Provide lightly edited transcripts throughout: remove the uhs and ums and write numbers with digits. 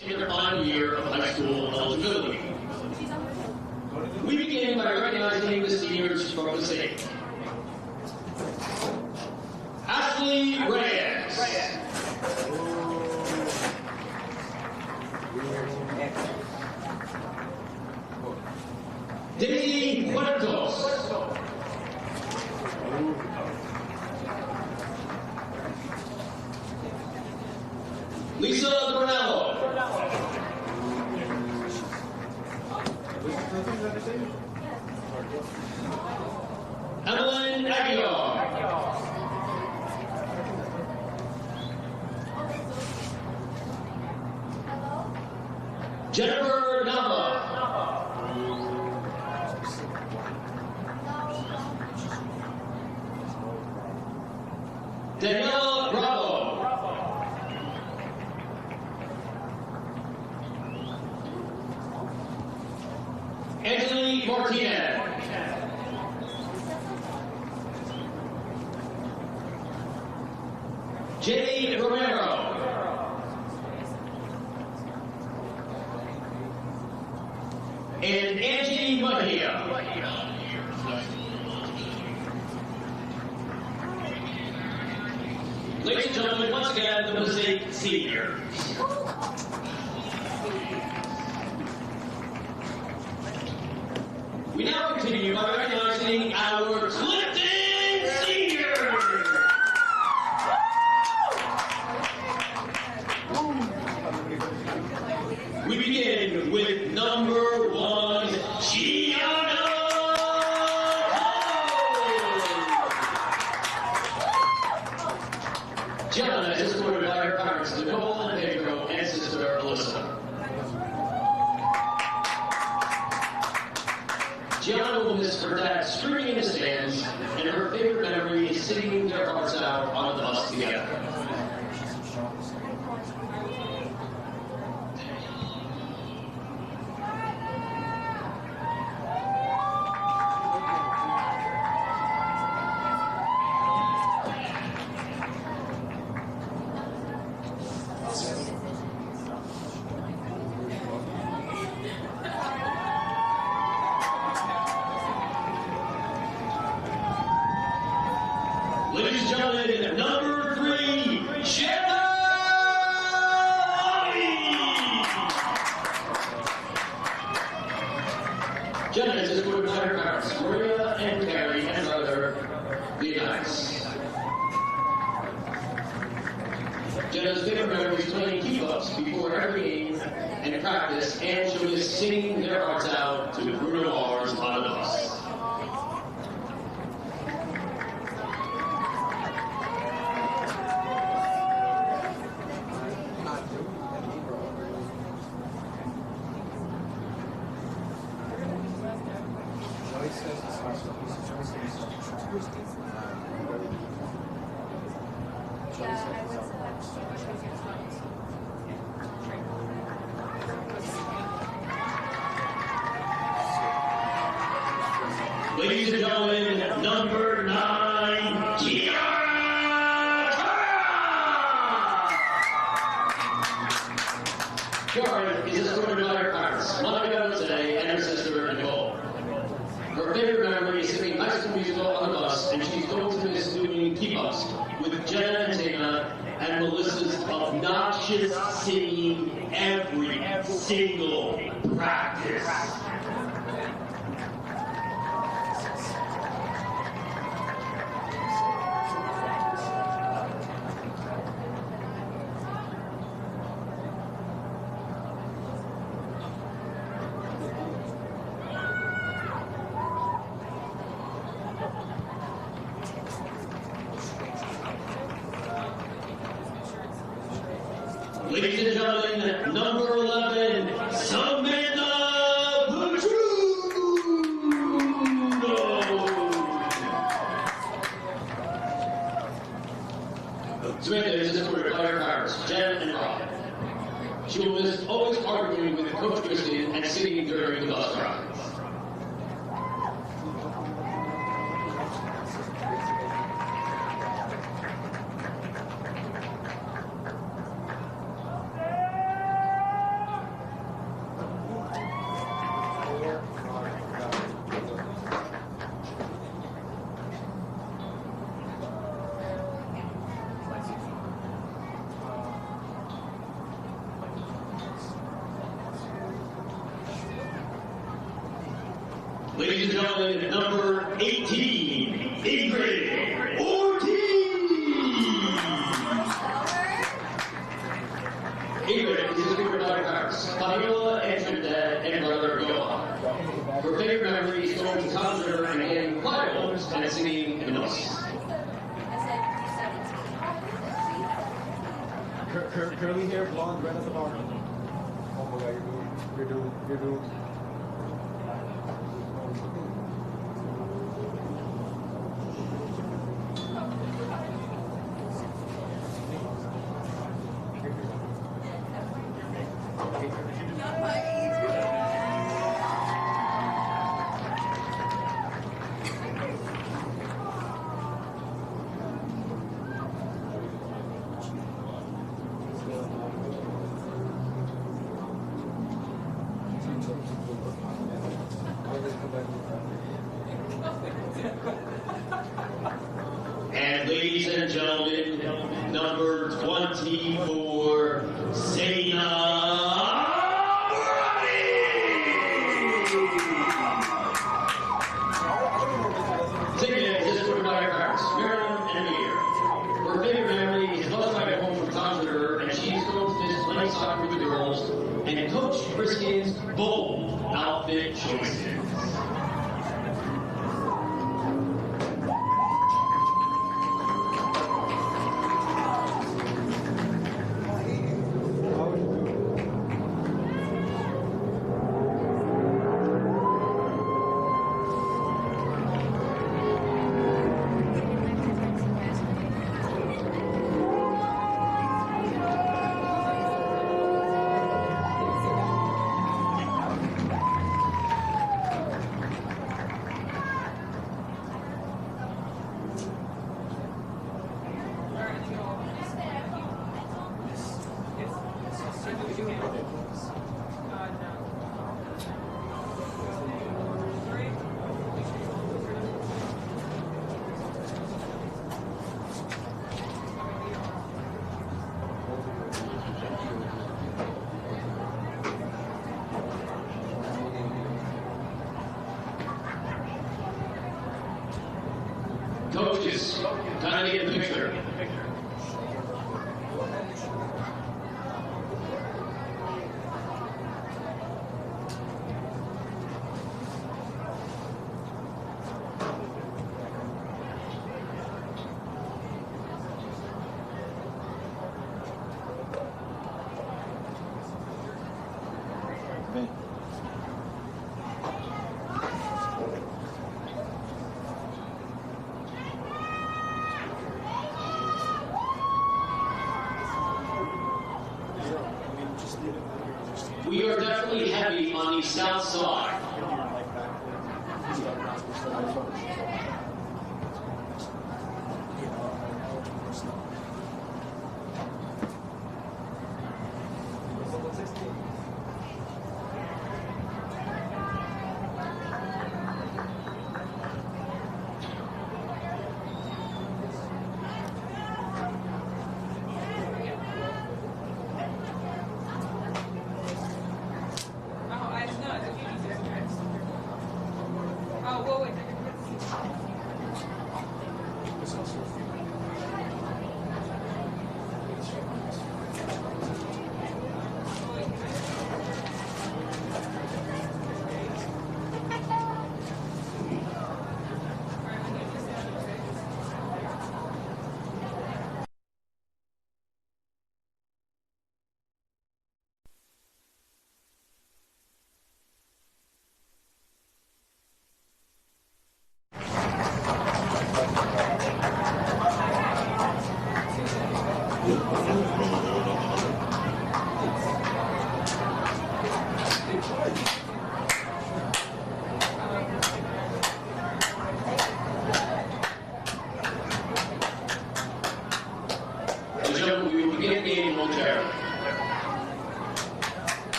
in their final year of high school eligibility. We begin by recognizing the seniors from Passaic. Ashley Reyes. Daisy Huertos. Lisa Brunello. Evelyn Aguilar. Jennifer Nava. Daniela Bravo. Anthony Martinez. Jade Romero. And Angie Mejia. Ladies and gentlemen, once again, the Passaic seniors. We now continue by recognizing our Clifton seniors. We begin with number 1, Gianna. Gianna is escorted by her parents, Nicole and Pedro, and sister Alyssa. Gianna will miss her dad screaming in the stands, and her favorite memory is singing their hearts out on the bus together. Ladies and gentlemen, number 3, Jenna. Jenna is escorted by her parents, Maria and Carrie, and brother, Leonidas. Jenna's favorite memory is playing keep-ups before every game and practice, and she'll miss singing their hearts out to Bruno Mars on the bus. Ladies and gentlemen, number 9, Kiara. Kiara is escorted by her parents, Monica today, and her sister Nicole. Her favorite memory is singing High School Musical on the bus, and she's going to miss doing keep-ups with Jenna and Tana and Melissa's obnoxious singing every single practice. Ladies and gentlemen, number 11, Samantha Petruno. Samantha is escorted by her parents, Jen and Rob. She will miss always arguing with Coach Christian and singing during the bus rides. Ladies and gentlemen, number 18, Ingrid Ortiz. Ingrid is a favorite daughter parents, Fabiola and Trinidad and brother Goa. Her favorite memory is going to Tom's River and getting choir and singing in the bus. Curly hair, blonde, red at the bottom. Oh my god, you're doing. And ladies and gentlemen, number 24, Zaina. Zaina is supported by her parents, Marilyn and Amir. Her favorite memory is bus ride home from Tom's River, and she's going to visit playing soccer with the girls and Coach Briskin's bold outfit choices. Coaches, time to get a picture. We are definitely heavy on the south side.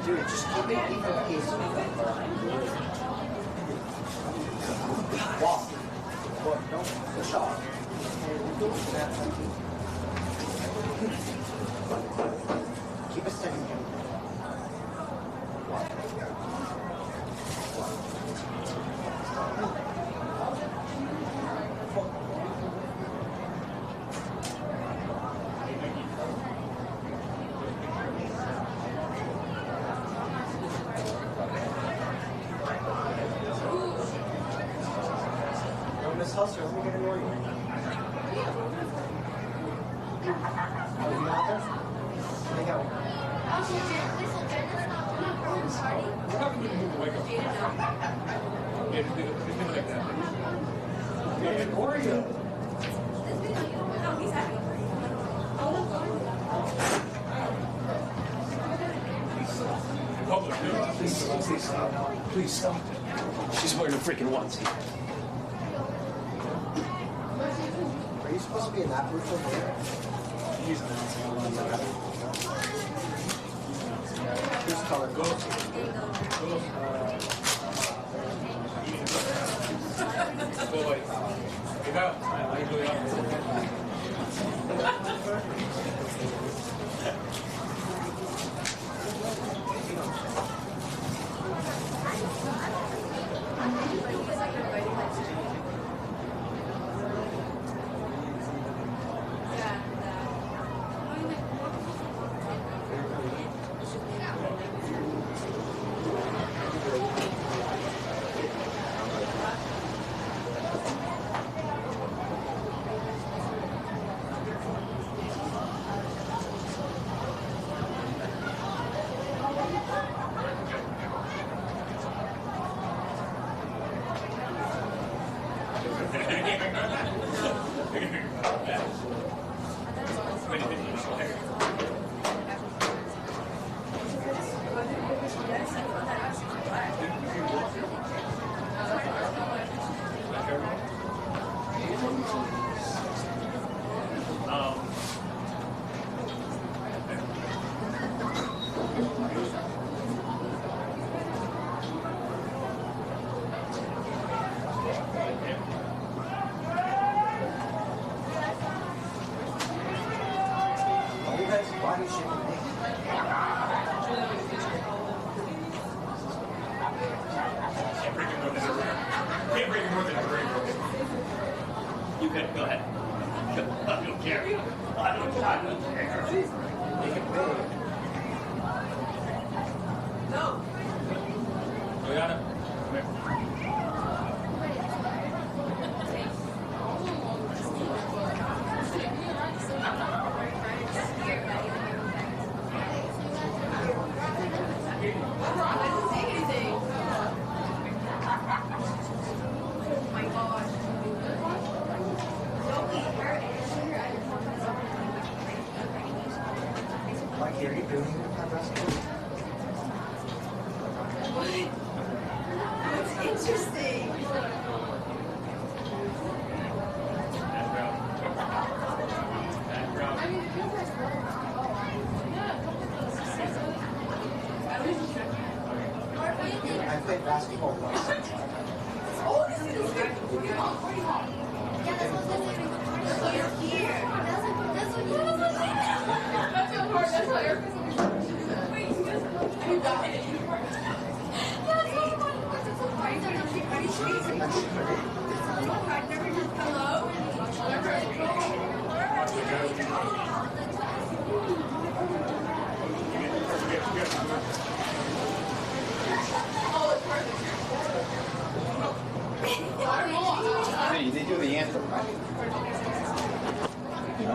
Dude, just keep it even pace. Walk. Well, don't push off. Keep it steady. Miss Hustler, let me get annoying. Are you out there? Let me go. We're not going to move the wake up. Yeah, do it like that. And Oreo. Public, please stop. Please stop. She's wearing a freaking onesie. Are you supposed to be in that booth over there? He's announcing a lot of Whose color? Boy, you got Body shape. Can't bring more than a ring. You can go ahead. I don't care. I don't care. Make it big. No. Juliana, come here. Like, are you doing that wrestling? That's interesting. I played basketball once. Oh, this is good. Yeah, that's what you're here. That's what you're That's your part. That's what Erica's going to do. You got it. Yeah, that's so funny. Hey, they do the anthem, right? No?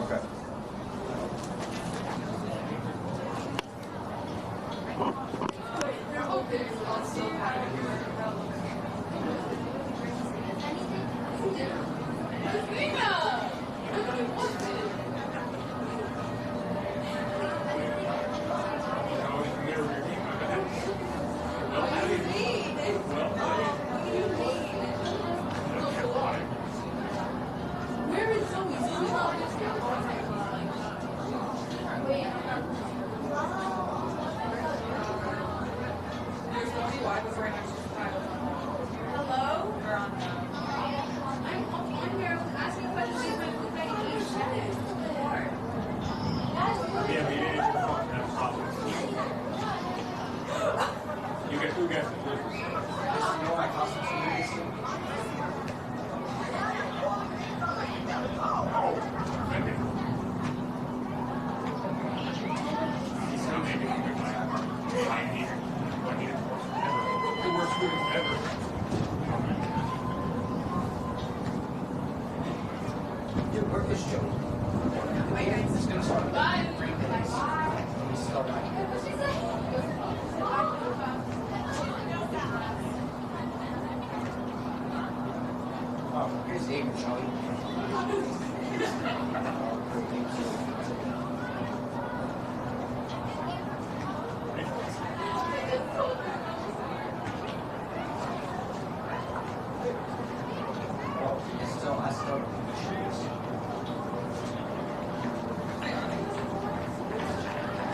Okay. Oh, here's David, shall we?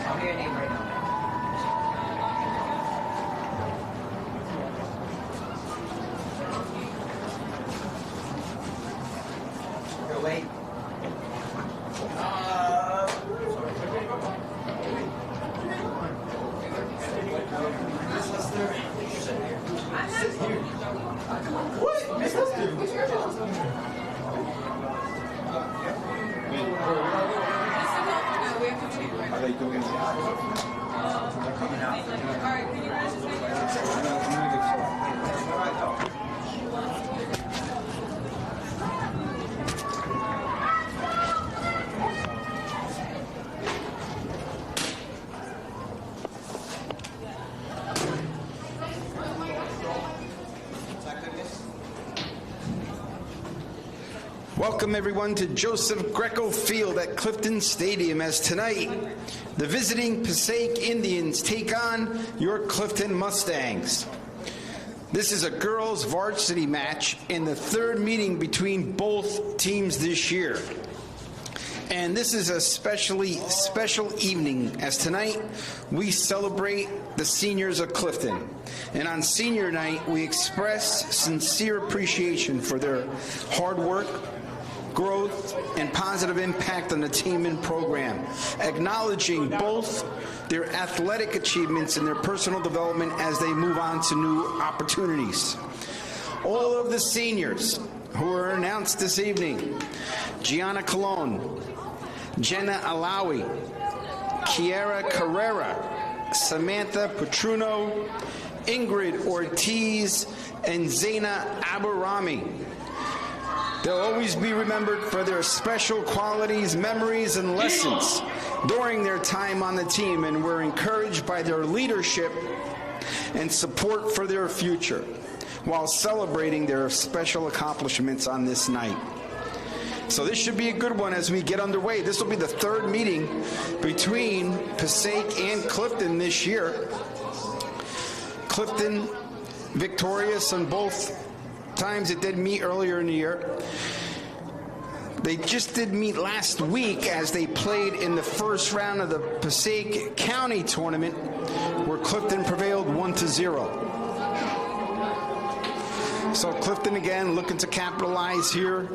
Tell me your name right now. Go wait. What? Miss Lester? What's your job? Are they doing it? They're coming out. Alright, can you guys just make Welcome everyone to Joseph Greco Field at Clifton Stadium, as tonight the visiting Passaic Indians take on your Clifton Mustangs. This is a girls' varsity match in the third meeting between both teams this year. And this is a especially special evening, as tonight we celebrate the seniors of Clifton. And on senior night, we express sincere appreciation for their hard work, growth, and positive impact on the team and program, acknowledging both their athletic achievements and their personal development as they move on to new opportunities. All of the seniors who are announced this evening: Gianna Colon, Jenna Alawi, Kiara Carrera, Samantha Petruno, Ingrid Ortiz, and Zaina Aburami. They'll always be remembered for their special qualities, memories, and lessons during their time on the team, and we're encouraged by their leadership and support for their future while celebrating their special accomplishments on this night. So this should be a good one as we get underway. This will be the third meeting between Passaic and Clifton this year. Clifton victorious on both times it did meet earlier in the year. They just did meet last week as they played in the first round of the Passaic County tournament, where Clifton prevailed 1-0. So Clifton again looking to capitalize here.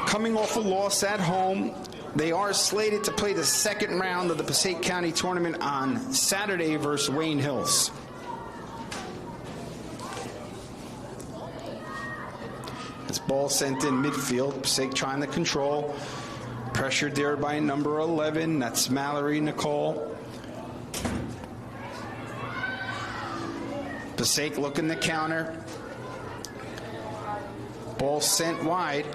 Coming off a loss at home, they are slated to play the second round of the Passaic County tournament on Saturday versus Wayne Hills. This ball sent in midfield. Passaic trying to control. Pressured there by number 11. That's Mallory Nicole. Passaic looking to counter. Ball sent wide.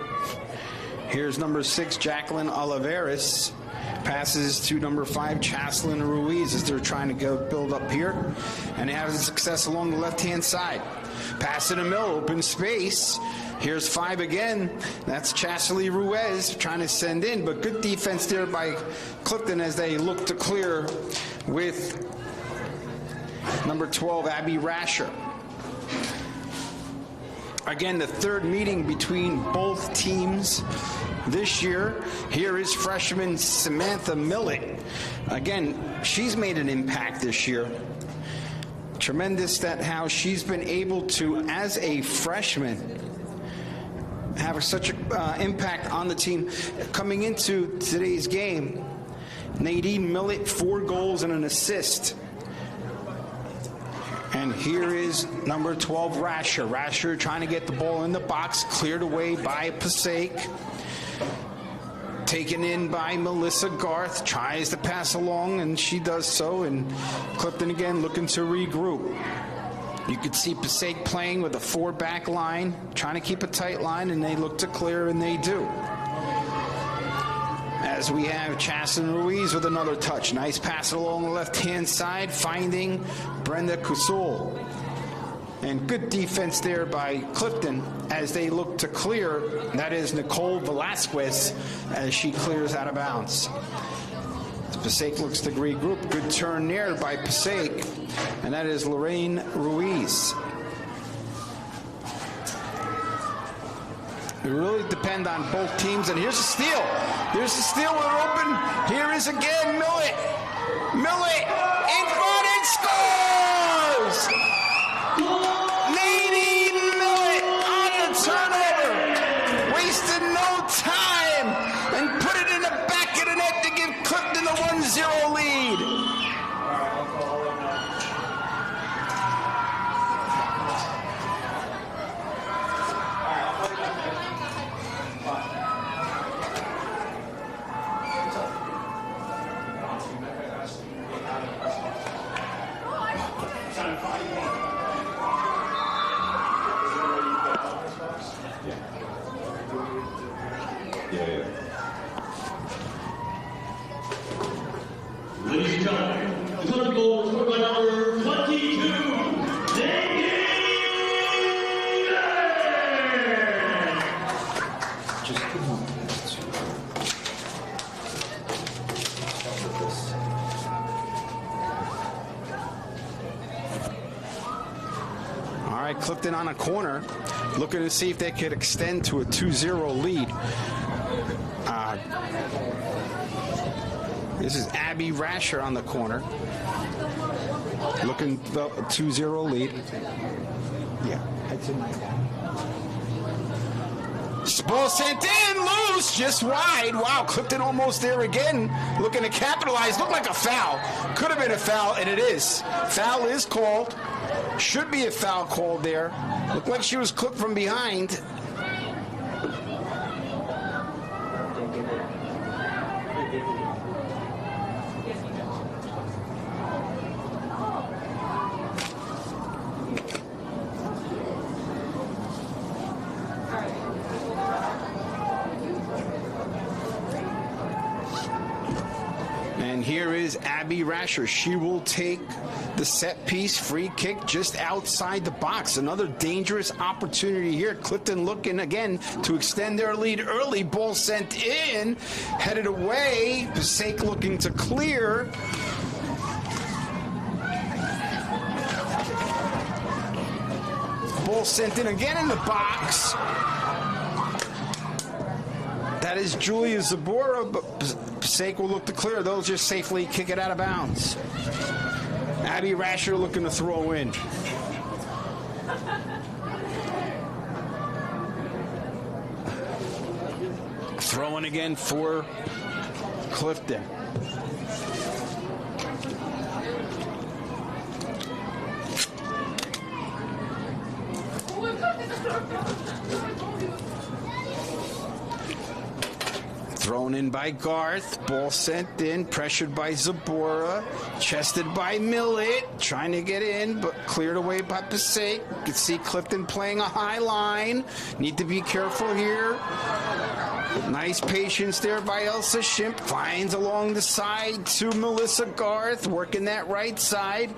Here's number 6, Jacqueline Oliveras. Passes to number 5, Chaslyn Ruiz, as they're trying to go build up here. And they have success along the left-hand side. Pass in the middle, open space. Here's 5 again. That's Chasley Ruiz trying to send in, but good defense there by Clifton as they look to clear with number 12, Abby Rasher. Again, the third meeting between both teams this year. Here is freshman Samantha Millett. Again, she's made an impact this year. Tremendous that how she's been able to, as a freshman, have such an impact on the team. Coming into today's game, Nadine Millett, 4 goals and an assist. And here is number 12, Rasher. Rasher trying to get the ball in the box, cleared away by Passaic. Taken in by Melissa Garth, tries to pass along, and she does so. And Clifton again looking to regroup. You could see Passaic playing with a 4-back line, trying to keep a tight line, and they look to clear, and they do. as we have Chasen Ruiz with another touch. Nice pass along the left-hand side, finding Brenda Kusul. And good defense there by Clifton as they look to clear. That is Nicole Velasquez as she clears out of bounds. Passaic looks to regroup. Good turn there by Passaic. And that is Lorraine Ruiz. It really depend on both teams. And here's a steal. There's the steal. We're open. Here is again Millett. Millett in front and scores! Nadine Millett on the turnover. Wasted no time and put it in the back of the net to give Clifton a 1-0 lead. Ladies and gentlemen, the Clifton goal was scored by number 22, All right, Clifton on a corner, looking to see if they could extend to a 2-0 lead. This is Abby Rasher on the corner, looking for a 2-0 lead. Yeah, that's in my ball. Ball sent in, loose, just wide. Wow, Clifton almost there again, looking to capitalize. Looked like a foul. Could have been a foul, and it is. Foul is called. Should be a foul called there. Looked like she was clipped from behind. And here is Abby Rasher. She will take the set piece free kick just outside the box. Another dangerous opportunity here. Clifton looking again to extend their lead early. Ball sent in, headed away. Passaic looking to clear. Ball sent in again in the box. That is Julia Zabora, but Passaic will look to clear. They'll just safely kick it out of bounds. Abby Rasher looking to throw in. Throwing again for Clifton. Thrown in by Garth. Ball sent in. Pressured by Zabora. Chested by Millett. Trying to get in, but cleared away by Passaic. You can see Clifton playing a high line. Need to be careful here. Nice patience there by Elsa Shimp. Finds along the side to Melissa Garth. Working that right side.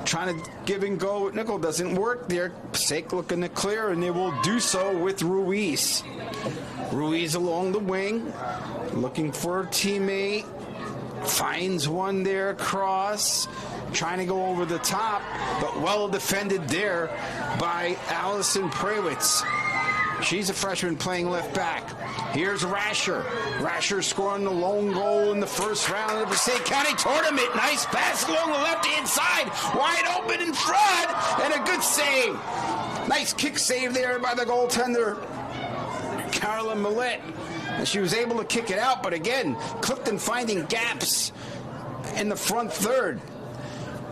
Trying to give and go with Nickel. Doesn't work there. Passaic looking to clear, and they will do so with Ruiz. Ruiz along the wing, looking for a teammate, finds one there across, trying to go over the top, but well defended there by Allison Prawitz. She's a freshman playing left back. Here's Rasher. Rasher scoring the lone goal in the first round of the Passaic County Tournament. Nice pass along the left-hand side, wide open in front, and a good save. Nice kick save there by the goaltender, Carla Millett. She was able to kick it out, but again, Clifton finding gaps in the front third.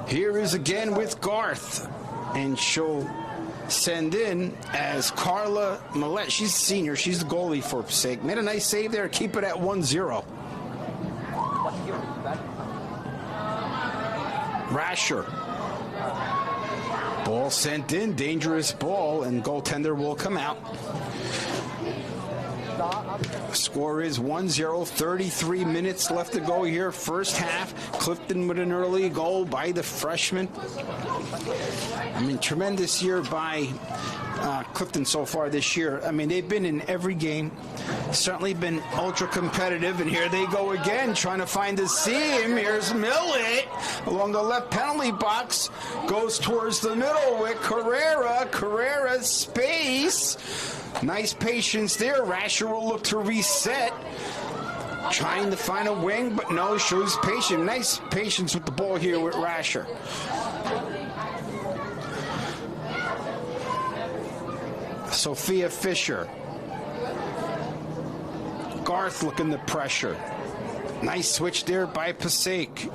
Here is again with Garth, and she'll send in as Carla Millett. She's a senior. She's the goalie for Passaic. Made a nice save there. Keep it at 1-0. Rasher. Ball sent in. Dangerous ball, and goaltender will come out. Score is 1-0, 33 minutes left to go here, first half. Clifton with an early goal by the freshman. I mean, tremendous year by Clifton so far this year. I mean, they've been in every game, certainly been ultra competitive, and here they go again, trying to find the seam. Here's Millet along the left penalty box, goes towards the middle with Carrera, space. Nice patience there. Rasher will look to reset. Trying to find a wing, but no, shows patience. Nice patience with the ball here with Rasher. Sophia Fisher. Garth looking to pressure. Nice switch there by Passaic.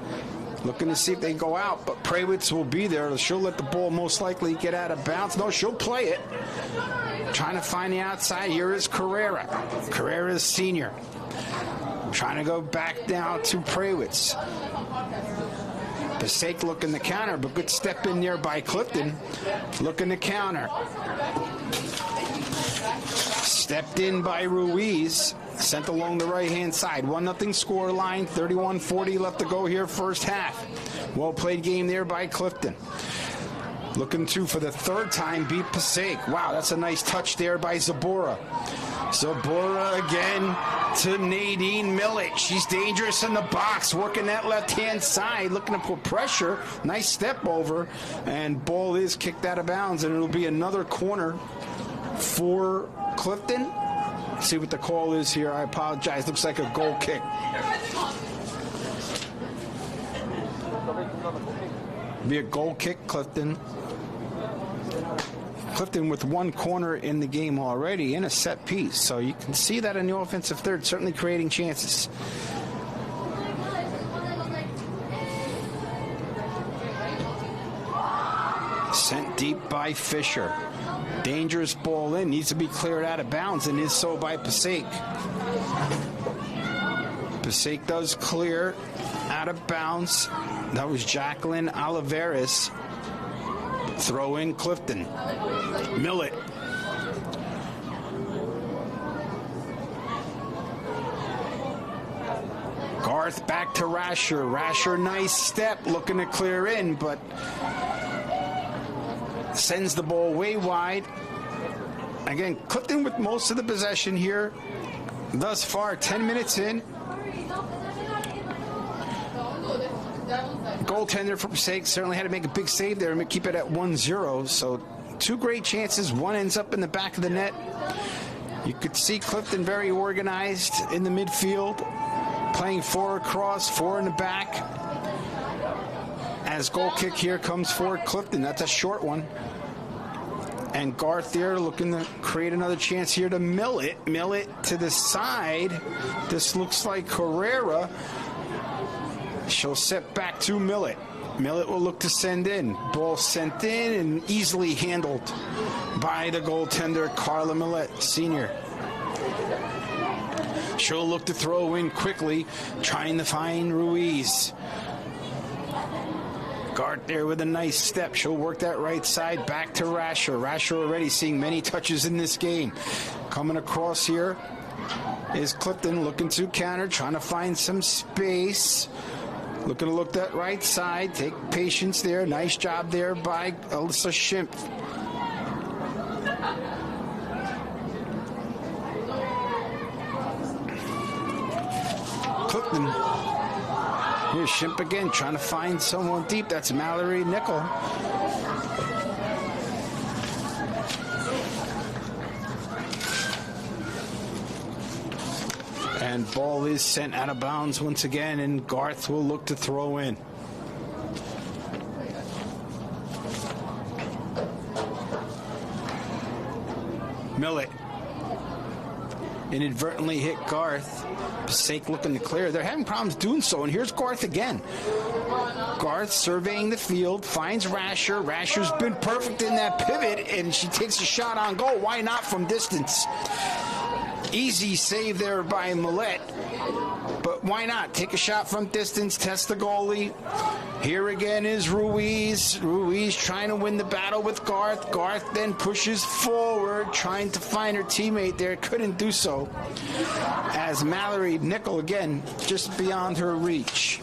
Looking to see if they go out, but Prawitz will be there. She'll let the ball most likely get out of bounds. No, she'll play it. Trying to find the outside. Here is Carrera. Carrera's senior. Trying to go back down to Prawitz. Passaic looking to counter, but good step in there by Clifton. Looking to counter. Stepped in by Ruiz. Sent along the right-hand side. 1-0 score line. 31-40 left to go here, first half. Well-played game there by Clifton. Looking to, for the third time, beat Passaic. Wow, that's a nice touch there by Zabora. Zabora again to Nadine Millet. She's dangerous in the box, working that left-hand side, looking to put pressure. Nice step over, and ball is kicked out of bounds, and it'll be another corner for Clifton. Let's see what the call is here. I apologize. Looks like a goal kick. Be a goal kick, Clifton. Clifton with one corner in the game already and a set piece. So you can see that in the offensive third, certainly creating chances. Sent deep by Fisher. Dangerous ball in. Needs to be cleared out of bounds, and is so by Passaic. Passaic does clear out of bounds. That was Jacqueline Oliveras. Throw in Clifton. Millet. Garth back to Rasher. Rasher, nice step, looking to clear in, but sends the ball way wide. Again, Clifton with most of the possession here thus far. 10 minutes in. Goaltender for Passaic certainly had to make a big save there and keep it at 1-0. So two great chances. One ends up in the back of the net. You could see Clifton very organized in the midfield, playing 4 across, 4 in the back. As goal kick here comes for Clifton. That's a short one. And Garth there looking to create another chance here to Millet. Millet to the side. This looks like Carrera. She'll set back to Millet. Millet will look to send in. Ball sent in and easily handled by the goaltender, Carla Millet, senior. She'll look to throw in quickly, trying to find Ruiz. Garth there with a nice step. She'll work that right side back to Rasher. Rasher already seeing many touches in this game. Coming across here is Clifton looking to counter, trying to find some space. Looking to look that right side. Take patience there. Nice job there by Alyssa Schimpf. Clifton. Here's Schimpf again, trying to find someone deep. That's Mallory Nickel. And ball is sent out of bounds once again, and Garth will look to throw in. Millet inadvertently hit Garth. Passaic looking to clear. They're having problems doing so, and here's Garth again. Garth surveying the field, finds Rasher. Rasher's been perfect in that pivot, and she takes a shot on goal. Why not from distance? Easy save there by Millette. But why not? Take a shot from distance, test the goalie. Here again is Ruiz. Ruiz trying to win the battle with Garth. Garth then pushes forward, trying to find her teammate there. Couldn't do so. As Mallory Nickel again, just beyond her reach.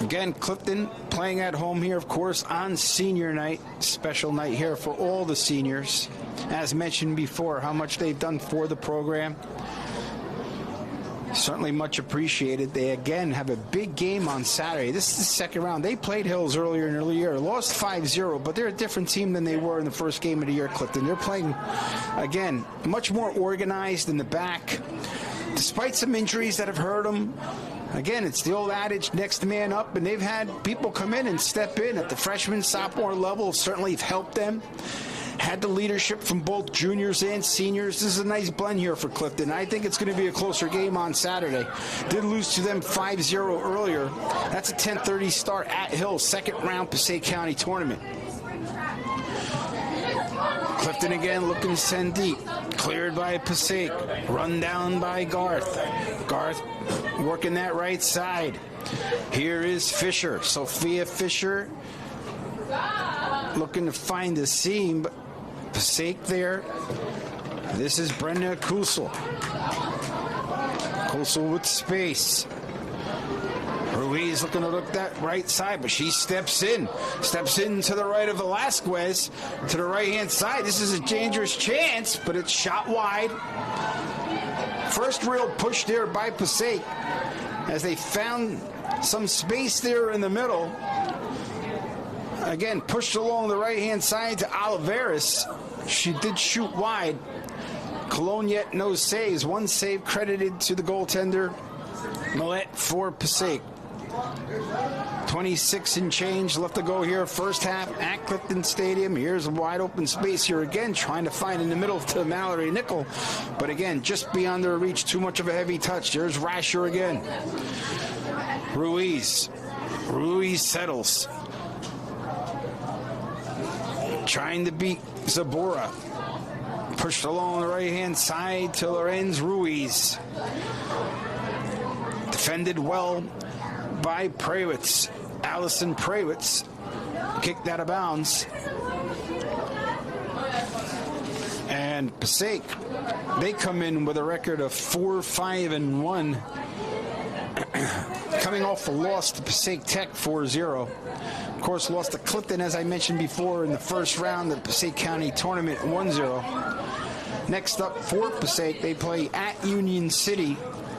Again, Clifton playing at home here, of course, on senior night. Special night here for all the seniors. As mentioned before, how much they've done for the program. Certainly much appreciated. They again have a big game on Saturday. This is the second round. They played Hills earlier in the year, lost 5-0, but they're a different team than they were in the first game of the year, Clifton. They're playing, again, much more organized in the back. Despite some injuries that have hurt them, again, it's the old adage, next man up, and they've had people come in and step in at the freshman, sophomore level. Certainly have helped them. Had the leadership from both juniors and seniors. This is a nice blend here for Clifton. I think it's going to be a closer game on Saturday. Did lose to them 5-0 earlier. That's a 10:30 start at Hill, second round Passaic County tournament. Clifton again looking to send deep. Cleared by Passaic. Run down by Garth. Garth working that right side. Here is Fisher. Sophia Fisher looking to find the seam, but Passaic there. This is Brenda Kusel. Kusel with space. Ruiz looking to look that right side, but she steps in. Steps in to the right of Velasquez, to the right-hand side. This is a dangerous chance, but it's shot wide. First real push there by Passaic as they found some space there in the middle. Again, pushed along the right-hand side to Oliveris. She did shoot wide. Cologne yet no saves. One save credited to the goaltender, Millette, for Passaic. 26 and change left to go here. First half at Clifton Stadium. Here's a wide open space here again, trying to find in the middle to Mallory Nickel. But again, just beyond their reach, too much of a heavy touch. There's Rasher again. Ruiz. Ruiz settles. Trying to beat Zabora. Pushed along the right-hand side to Lorenz Ruiz. Defended well by Prawitz. Allison Prawitz kicked out of bounds. And Passaic, they come in with a record of 4-5-1. Coming off a loss to Passaic Tech 4-0. Of course, lost to Clifton, as I mentioned before, in the first round of the Passaic County tournament 1-0. Next up for Passaic, they play at Union City,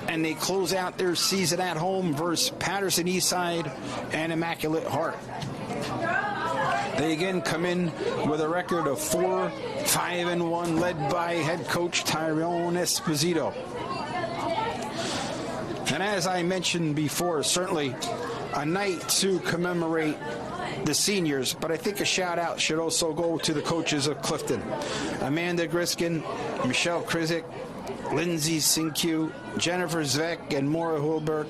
and they close out their season at home versus Patterson Eastside and Immaculate Heart. They again come in with a record of 4-5-1, led by head coach Tyrone Esposito. And as I mentioned before, certainly a night to commemorate the seniors, but I think a shout out should also go to the coaches of Clifton. Amanda Griskin, Michelle Krizik, Lindsay Sinque, Jennifer Zveck, and Maura Hulberg.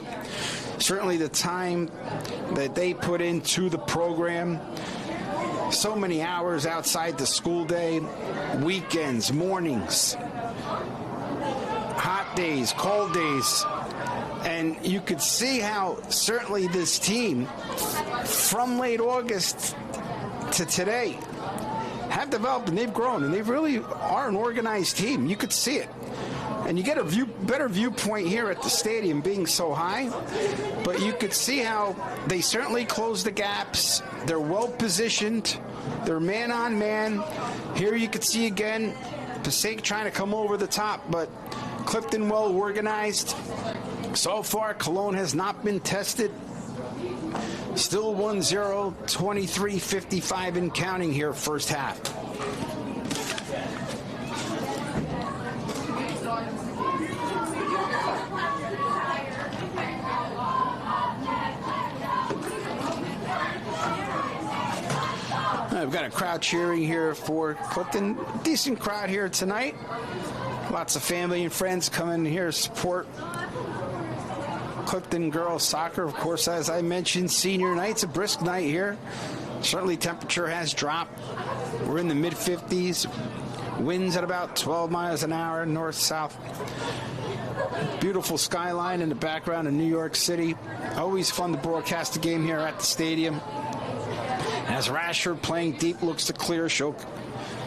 Certainly the time that they put into the program, so many hours outside the school day, weekends, mornings, hot days, cold days. And you could see how certainly this team, from late August to today, have developed and they've grown, and they really are an organized team. You could see it. And you get a better viewpoint here at the stadium being so high, but you could see how they certainly close the gaps. They're well positioned. They're man on man. Here you could see again, Passaic trying to come over the top, but Clifton well organized. So far, Cologne has not been tested. Still 1-0, 23-55 and counting here first half. I've got a crowd cheering here for Clifton. Decent crowd here tonight. Lots of family and friends coming here to support Clifton girls soccer. Of course, as I mentioned, senior night's a brisk night here. Certainly temperature has dropped. We're in the mid-50s. Winds at about 12 miles an hour, north-south. Beautiful skyline in the background of New York City. Always fun to broadcast the game here at the stadium. As Rasher playing deep looks to clear, she'll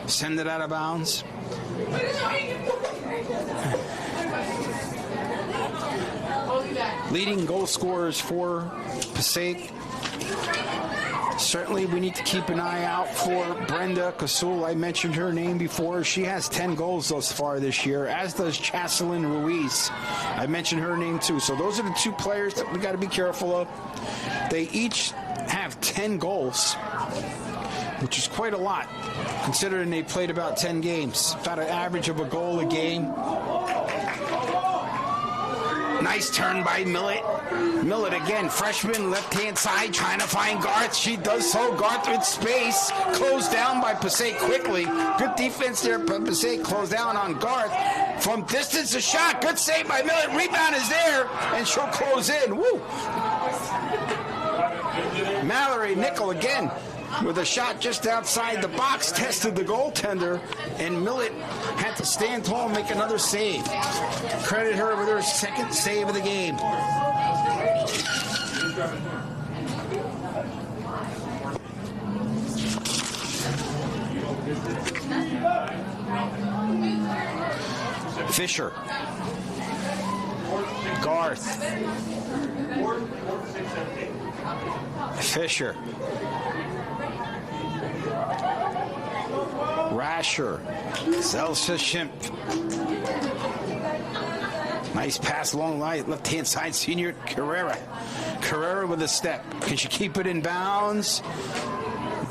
send it out of bounds. Leading goal scorers for Passaic. Certainly we need to keep an eye out for Brenda Casul. I mentioned her name before. She has 10 goals thus far this year, as does Chaselyn Ruiz. I mentioned her name too. So those are the two players that we got to be careful of. They each have 10 goals, which is quite a lot, considering they played about 10 games. About an average of a goal a game. Nice turn by Millett. Millett again, freshman, left-hand side, trying to find Garth. She does so. Garth with space. Closed down by Passaic quickly. Good defense there, but Passaic closed down on Garth. From distance, a shot. Good save by Millett. Rebound is there, and she'll close in. Woo! Mallory Nickel again with a shot just outside the box, tested the goaltender, and Millett had to stand tall and make another save. Credit her with her second save of the game. Fisher. Garth. Fisher. Rasher. Zelsa Shimp. Nice pass, long line, left-hand side, senior Carrera. Carrera with a step. Can she keep it in bounds?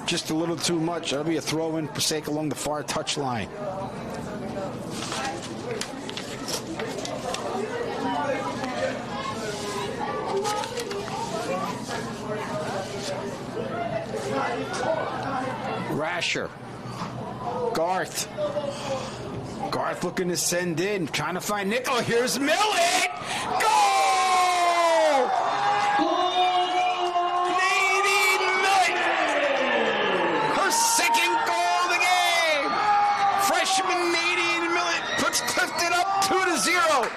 Just a little too much. That'll be a throw-in, Passaic along the far touch line. Rasher. Garth. Garth looking to send in, trying to find Nickel. Here's Millett. Goal! Nadine Millett. Her second goal of the game. Freshman Nadine Millett puts Clifton up 2-0.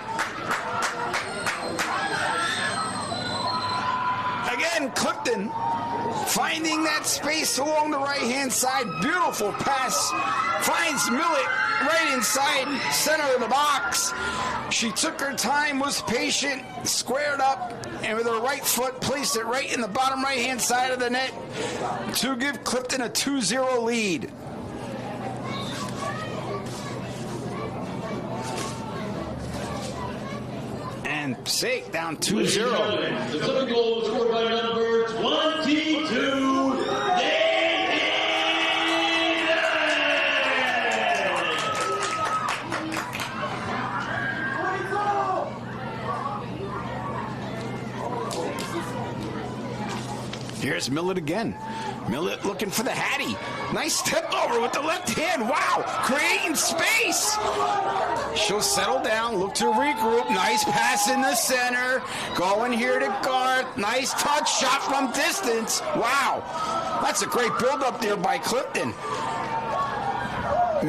Again, Clifton finding that space along the right-hand side. Beautiful pass. Finds Millett right inside center of the box. She took her time, was patient, squared up, and with her right foot placed it right in the bottom right-hand side of the net to give Clifton a 2-0 lead. And Passaic down 2-0. The Clifton goal was scored by number 22. Here's Millett again. Millett looking for the Hattie. Nice step over with the left hand. Wow, creating space. She'll settle down, look to regroup. Nice pass in the center. Going here to Garth. Nice touch shot from distance. Wow, that's a great build-up there by Clifton.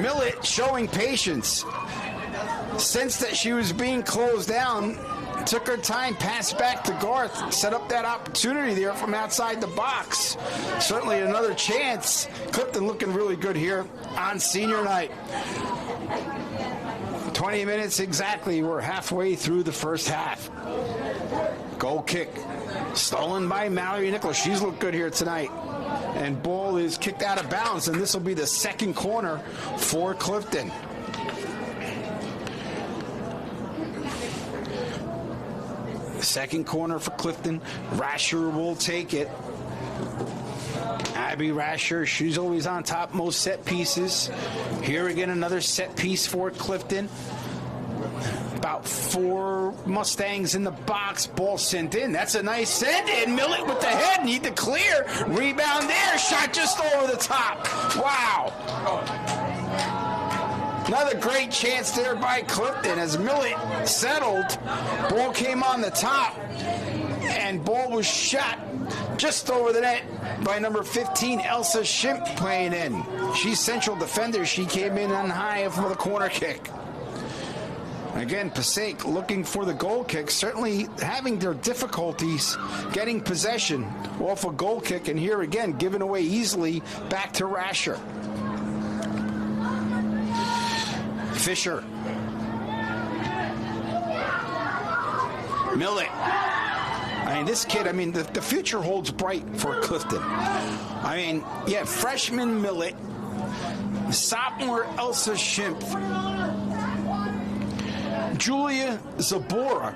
Millett showing patience. Sensed that she was being closed down. Took her time, passed back to Garth, set up that opportunity there from outside the box. Certainly another chance. Clifton looking really good here on senior night. 20 minutes exactly. We're halfway through the first half. Goal kick. Stolen by Mallory Nichols. She's looked good here tonight. And ball is kicked out of bounds, and this will be the second corner for Clifton. Second corner for Clifton. Rasher will take it. Abby Rasher, she's always on top most set pieces. Here again, another set piece for Clifton. About 4 Mustangs in the box. Ball sent in. That's a nice send in. Millett with the head. Need to clear. Rebound there. Shot just over the top. Wow. Another great chance there by Clifton as Millett settled. Ball came on the top, and ball was shot Just over the net by number 15, Elsa Schimpf playing in. She's central defender. She came in on high for the corner kick. Again, Passaic looking for the goal kick, certainly having their difficulties getting possession off a goal kick, and here again, given away easily back to Rasher. Fisher. Millet. I mean, this kid, the future holds bright for Clifton. I mean, yeah, freshman Millet, sophomore Elsa Schimpf, Julia Zabora,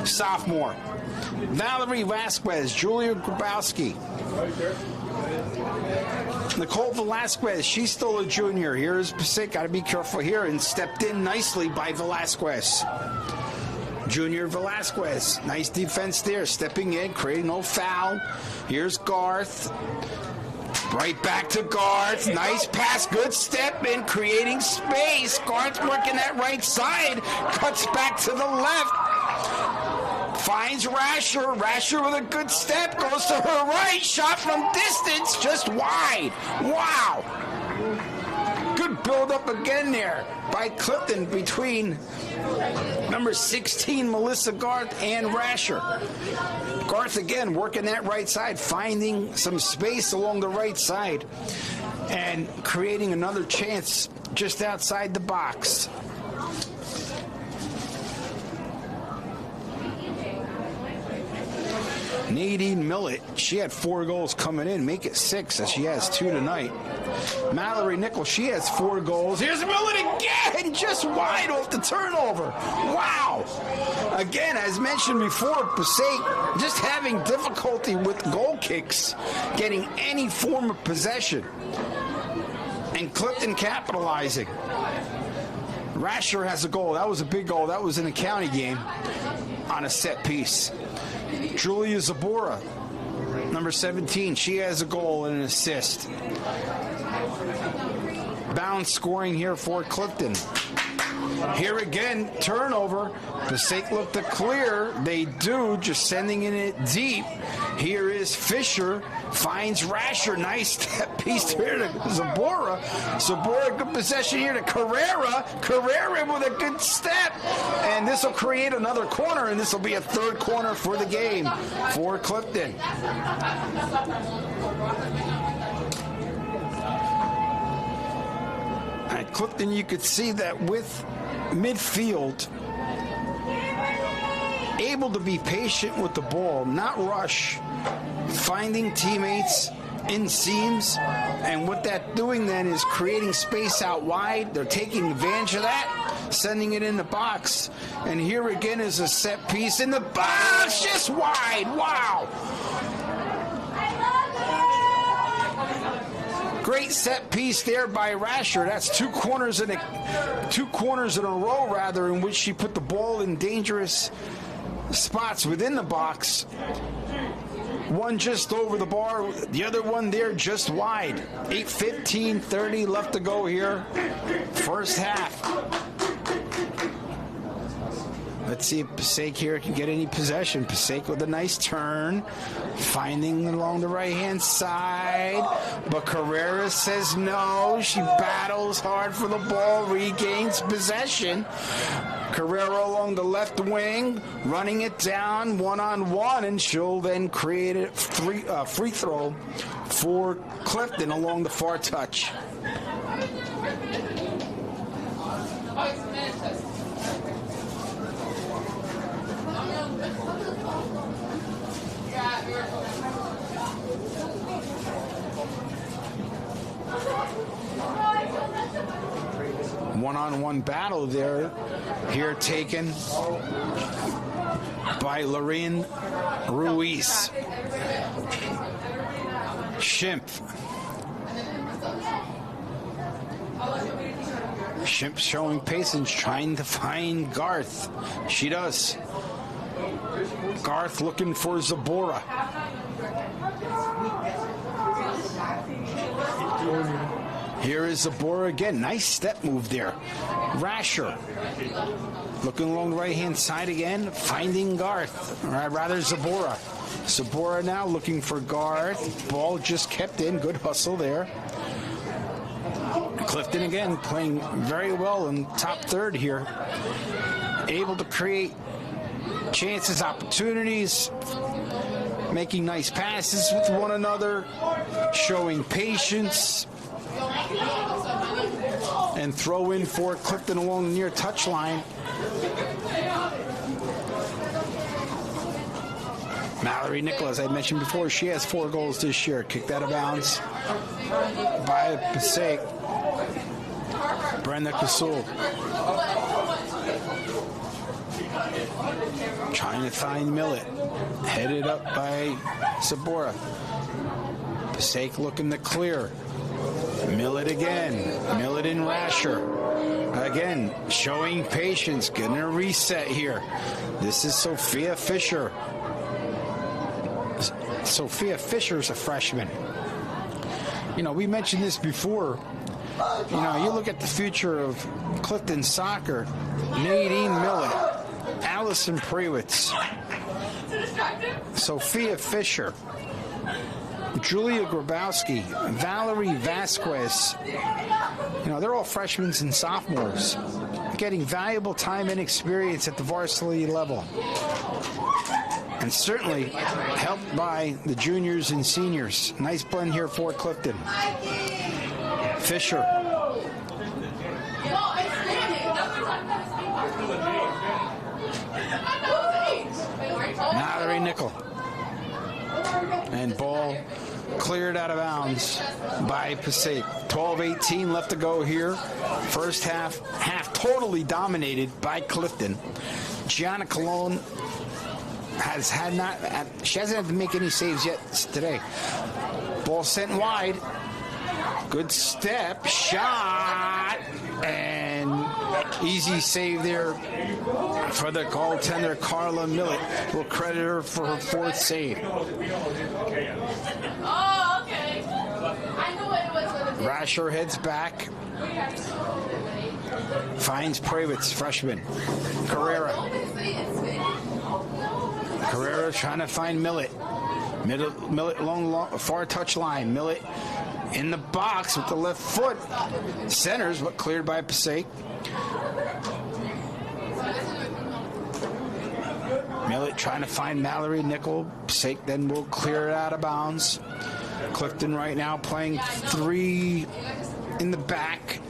sophomore, Valerie Vasquez, Julia Grabowski, Nicole Velasquez, she's still a junior. Here's Passaic, got to be careful here, and stepped in nicely by Velasquez. Junior Velasquez, nice defense there, stepping in, creating no foul. Here's Garth. Right back to Garth. Nice pass, good step in, creating space. Garth working that right side, cuts back to the left. Finds Rasher. Rasher with a good step, goes to her right, shot from distance, just wide. Wow. Good build up again there by Clifton between number 16, Melissa Garth, and Rasher. Garth again working that right side, finding some space along the right side and creating another chance just outside the box. Nadine Millet, she had 4 goals coming in, make it 6 as she has 2 tonight. Mallory Nichols, she has 4 goals. Here's Millet again, just wide off the turnover. Wow. Again, as mentioned before, Passaic just having difficulty with goal kicks, getting any form of possession. And Clifton capitalizing. Rasher has a goal. That was a big goal. That was in a county game on a set piece. Julia Zabora, number 17, she has a goal and an assist. Bounce scoring here for Clifton. Here again, turnover. Passaic look to clear. They do, just sending it deep. Here is Fisher, finds Rasher. Nice step piece here to Zabora. Zabora, good possession here to Carrera. Carrera with a good step. And this will create another corner, and this will be a 3rd corner for the game for Clifton. At Clifton, you could see that with midfield, able to be patient with the ball, not rush, finding teammates in seams, and what that's doing then is creating space out wide. They're taking advantage of that, sending it in the box, and here again is a set piece in the box, just wide. Wow. Great set piece there by Rasher. That's 2 corners in a row, rather, in which she put the ball in dangerous spots within the box. One just over the bar, the other one there just wide. 8:15:30 left to go here, first half. Let's see if Passaic here can get any possession. Passaic with a nice turn, finding along the right-hand side. But Carrera says no. She battles hard for the ball, regains possession. Carrera along the left wing, running it down one-on-one, and she'll then create a free throw for Clifton along the far touch. One-on-one battle there, here taken by Lorraine Ruiz. Schimpf. Schimpf showing patience, trying to find Garth. She does. Garth looking for Zabora. Here is Zabora again. Nice step move there. Rasher looking along the right-hand side again, finding Garth. Or rather, Zabora. Sabora now looking for guard. Ball just kept in. Good hustle there. Clifton again playing very well in top third here. Able to create chances, opportunities, making nice passes with one another, showing patience, and throw in for Clifton along the near touchline. Mallory Nickel, as I mentioned before, she has 4 goals this year. Kicked out of bounds by Passaic. Brenda Kasul trying to find Millet. Headed up by Sabora. Passaic looking to clear. Millet again. Millet and Rasher. Again, showing patience. Getting a reset here. This is Sophia Fisher. Sophia Fisher's a freshman. You know, we mentioned this before. You know, you look at the future of Clifton soccer. Nadine Millet, Allison Prewitz, Sophia Fisher, Julia Grabowski, Valerie Vasquez. You know, they're all freshmen and sophomores getting valuable time and experience at the varsity level. And certainly helped by the juniors and seniors. Nice blend here for Clifton. Fisher. Mallory Nickel. And ball cleared out of bounds by Passaic. 12-18 left to go here. First half totally dominated by Clifton. Gianna Colon she hasn't had to make any saves yet today. Ball sent wide. Good step, shot, and easy save there for the goaltender Carla Millet. We'll credit her for her 4th save. Oh, okay. I know what it was. Rasher heads back. Finds Pravitz, freshman. Carrera trying to find Millet. Millet long, far touch line. Millet in the box with the left foot. Centers, but cleared by Passaic. Millet trying to find Mallory Nickel. Passaic then will clear it out of bounds. Clifton right now playing 3 in the back.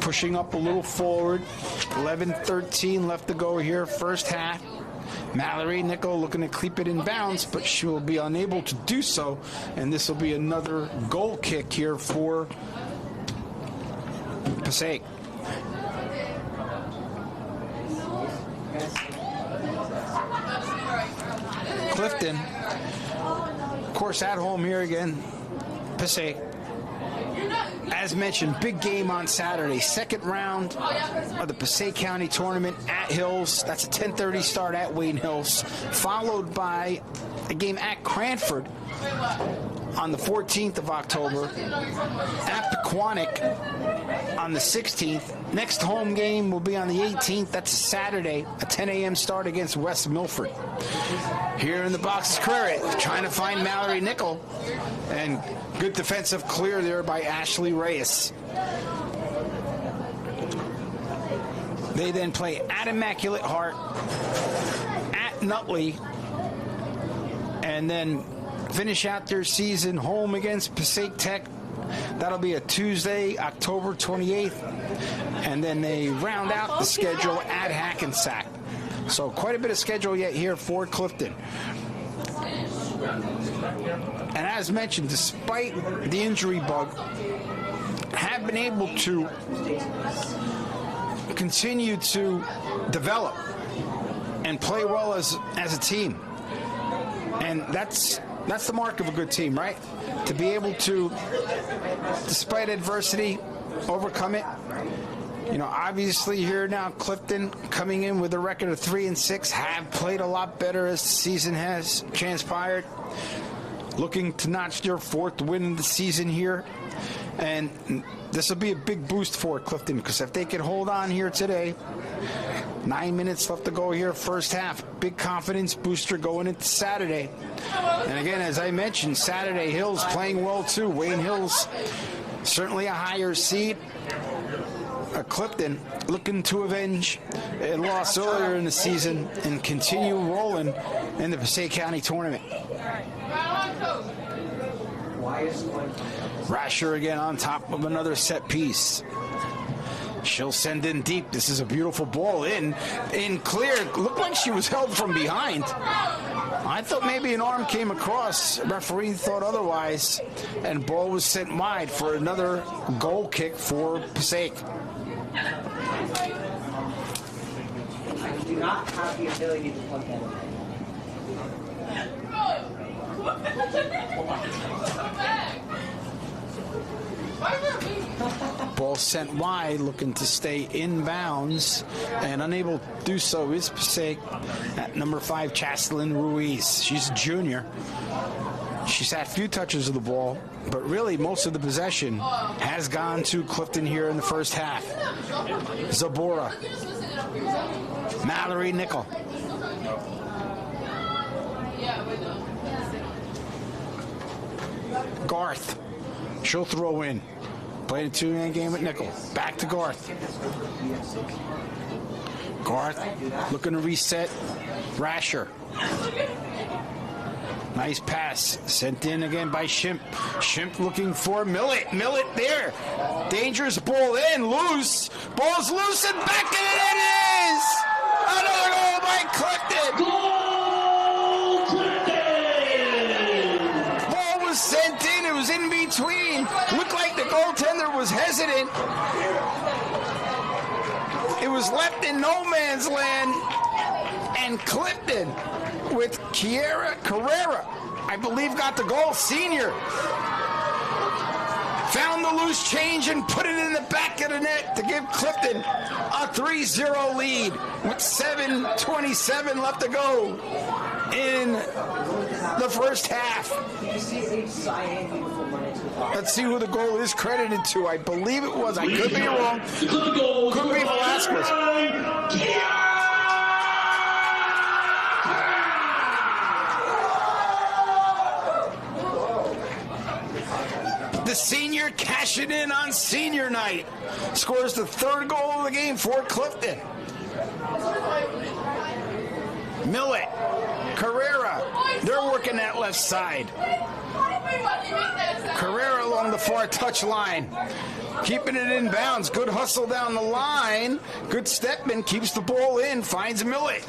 Pushing up a little forward. 11-13 left to go here, first half. Mallory Nickel looking to keep it in bounds, but she will be unable to do so. And this will be another goal kick here for Passaic. Clifton, of course, at home here again. Passaic. As mentioned, big game on Saturday. Second round of the Passaic County Tournament at Hills. That's a 10:30 start at Wayne Hills. Followed by a game at Cranford on the 14th of October. At Pequannock on the 16th. Next home game will be on the 18th. That's a Saturday, a 10 a.m. start against West Milford. Here in the box is Claret, trying to find Mallory Nickel. And good defensive clear there by Ashley Reyes. They then play at Immaculate Heart, at Nutley, and then finish out their season home against Passaic Tech. That'll be a Tuesday, October 28th. And then they round out the schedule at Hackensack. So quite a bit of schedule yet here for Clifton. And as mentioned, despite the injury bug, have been able to continue to develop and play well as a team. And that's the mark of a good team, right? To be able to, despite adversity, overcome it. You know, obviously here now, Clifton coming in with a record of 3-6, have played a lot better as the season has transpired. Looking to notch their 4th win of the season here. And this will be a big boost for Clifton, because if they can hold on here today 9 minutes left to go here, first half. Big confidence booster going into Saturday. And again, as I mentioned, Saturday, Hills playing well too. Wayne Hills, certainly a higher seed. Clifton looking to avenge a loss earlier in the season and continue rolling in the Passaic County tournament. Rasher again on top of another set piece. She'll send in deep. This is a beautiful ball in clear. Looked like she was held from behind. I thought maybe an arm came across. Referee thought otherwise. And ball was sent wide for another goal kick for Passaic. I do not have the ability to plug that in. Ball sent wide, looking to stay inbounds, and unable to do so is Passaic at number 5, Chaslyn Ruiz. She's a junior. She's had a few touches of the ball, but really most of the possession has gone to Clifton here in the first half. Zabora. Mallory Nickel. Garth. She'll throw in. Played a 2-man game with Nickel. Back to Garth. Garth looking to reset. Rasher. Nice pass. Sent in again by Shimp. Shimp looking for Millet. Millet there. Dangerous ball in. Loose. Ball's loose and back and it is! Another goal by Clifton! Goal Clifton! Ball was sent in. It was in between. Looked like the goaltender was hesitant. It was left in no man's land. And Clifton, with Kiera Carrera, I believe got the goal, senior. Found the loose change and put it in the back of the net to give Clifton a 3-0 lead with 7:27 left to go in the first half. Let's see who the goal is credited to. I believe it was. I could be wrong. Could be Velasquez. The senior cashing in on senior night. Scores the third goal of the game for Clifton. Millet, Carrera, they're working that left side. Carrera along the far touch line. Keeping it in bounds. Good hustle down the line. Good stepman. Keeps the ball in. Finds Millet.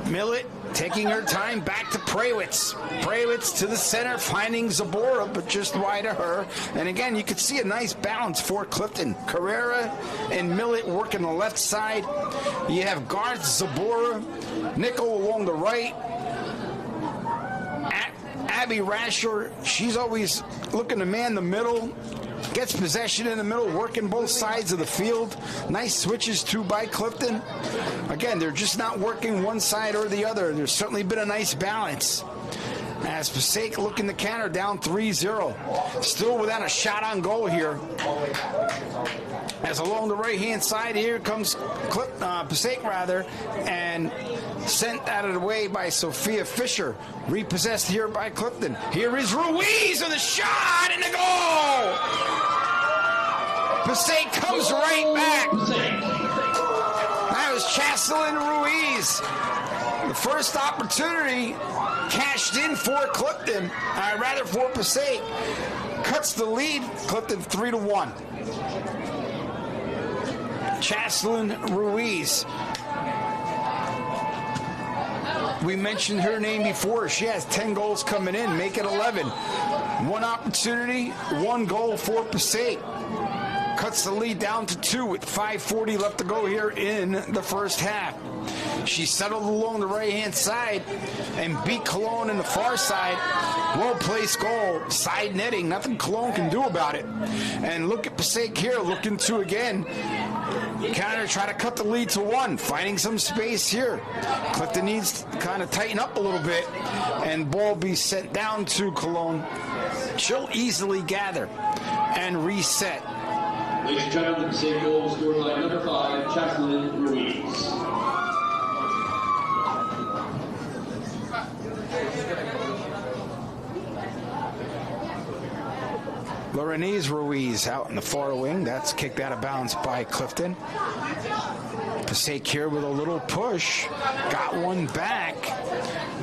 Millet taking her time back to Prawitz. Prawitz to the center, finding Zabora, but just wide of her. And again, you could see a nice balance for Clifton. Carrera and Millet working the left side. You have Garth, Zabora, Nickel along the right. Abby Rasher, she's always looking to man the middle. Gets possession in the middle, working both sides of the field. Nice switches too by Clifton. Again, they're just not working one side or the other. There's certainly been a nice balance. As Passaic looking to counter, down 3-0. Still without a shot on goal here. As along the right-hand side here comes Passaic and sent out of the way by Sophia Fisher. Repossessed here by Clifton. Here is Ruiz with a shot and a goal! Passaic comes right back. That was Chaslyn Ruiz. The first opportunity cashed in for Clifton, for Passaic. Cuts the lead, Clifton 3-1. Chaslyn Ruiz. We mentioned her name before. She has 10 goals coming in, make it 11. One opportunity, one goal for Passaic. Cuts the lead down to 2 with 5:40 left to go here in the first half. She settled along the right-hand side and beat Cologne in the far side. Well-placed goal, side netting. Nothing Cologne can do about it. And look at Passaic here, looking to again counter, try to cut the lead to 1, finding some space here. Clifton needs to kind of tighten up a little bit, and ball be sent down to Cologne. She'll easily gather and reset. Ladies and gentlemen, the Passaic goal was scored by number 5, Jocelyn Ruiz. Lorenese Ruiz out in the far wing. That's kicked out of bounds by Clifton. Passaic here with a little push. Got one back.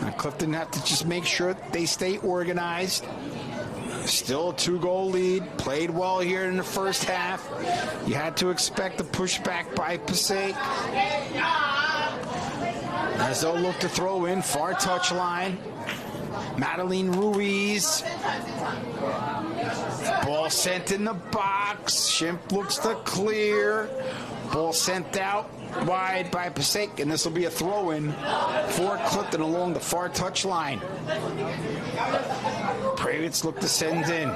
Now Clifton have to just make sure they stay organized. Still a 2-goal lead. Played well here in the first half. You had to expect the pushback by Passaic. As they'll look to throw in, far touch line. Madeline Ruiz. Ball sent in the box. Shimp looks to clear. Ball sent out wide by Passaic, and this will be a throw-in for Clifton along the far touch line. Pravitz look to send in.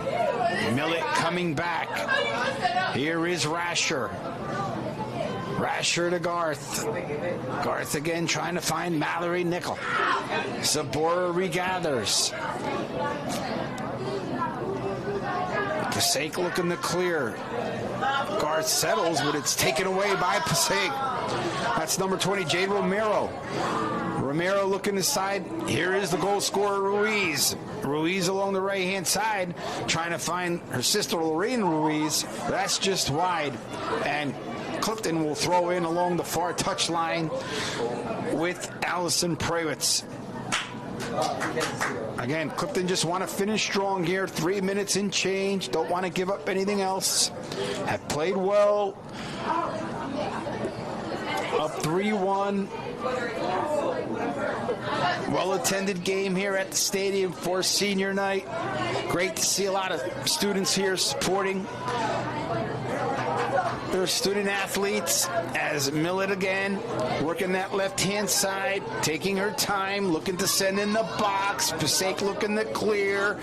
Millett coming back. Here is Rasher. Rasher to Garth. Garth again trying to find Mallory Nickel. Zabora regathers. Passaic looking to clear. Garth settles, but it's taken away by Passaic. That's number 20, Jade Romero. Romero looking aside. Here is the goal scorer, Ruiz. Ruiz along the right-hand side, trying to find her sister, Lorraine Ruiz. That's just wide. And Clifton will throw in along the far touch line with Allison Pravitz. Again, Clifton just want to finish strong here. 3 minutes in change. Don't want to give up anything else. Have played well. Up 3-1. Well-attended game here at the stadium for senior night. Great to see a lot of students here supporting their student athletes. As Millett again working that left-hand side, taking her time, looking to send in the box. Passaic looking to clear.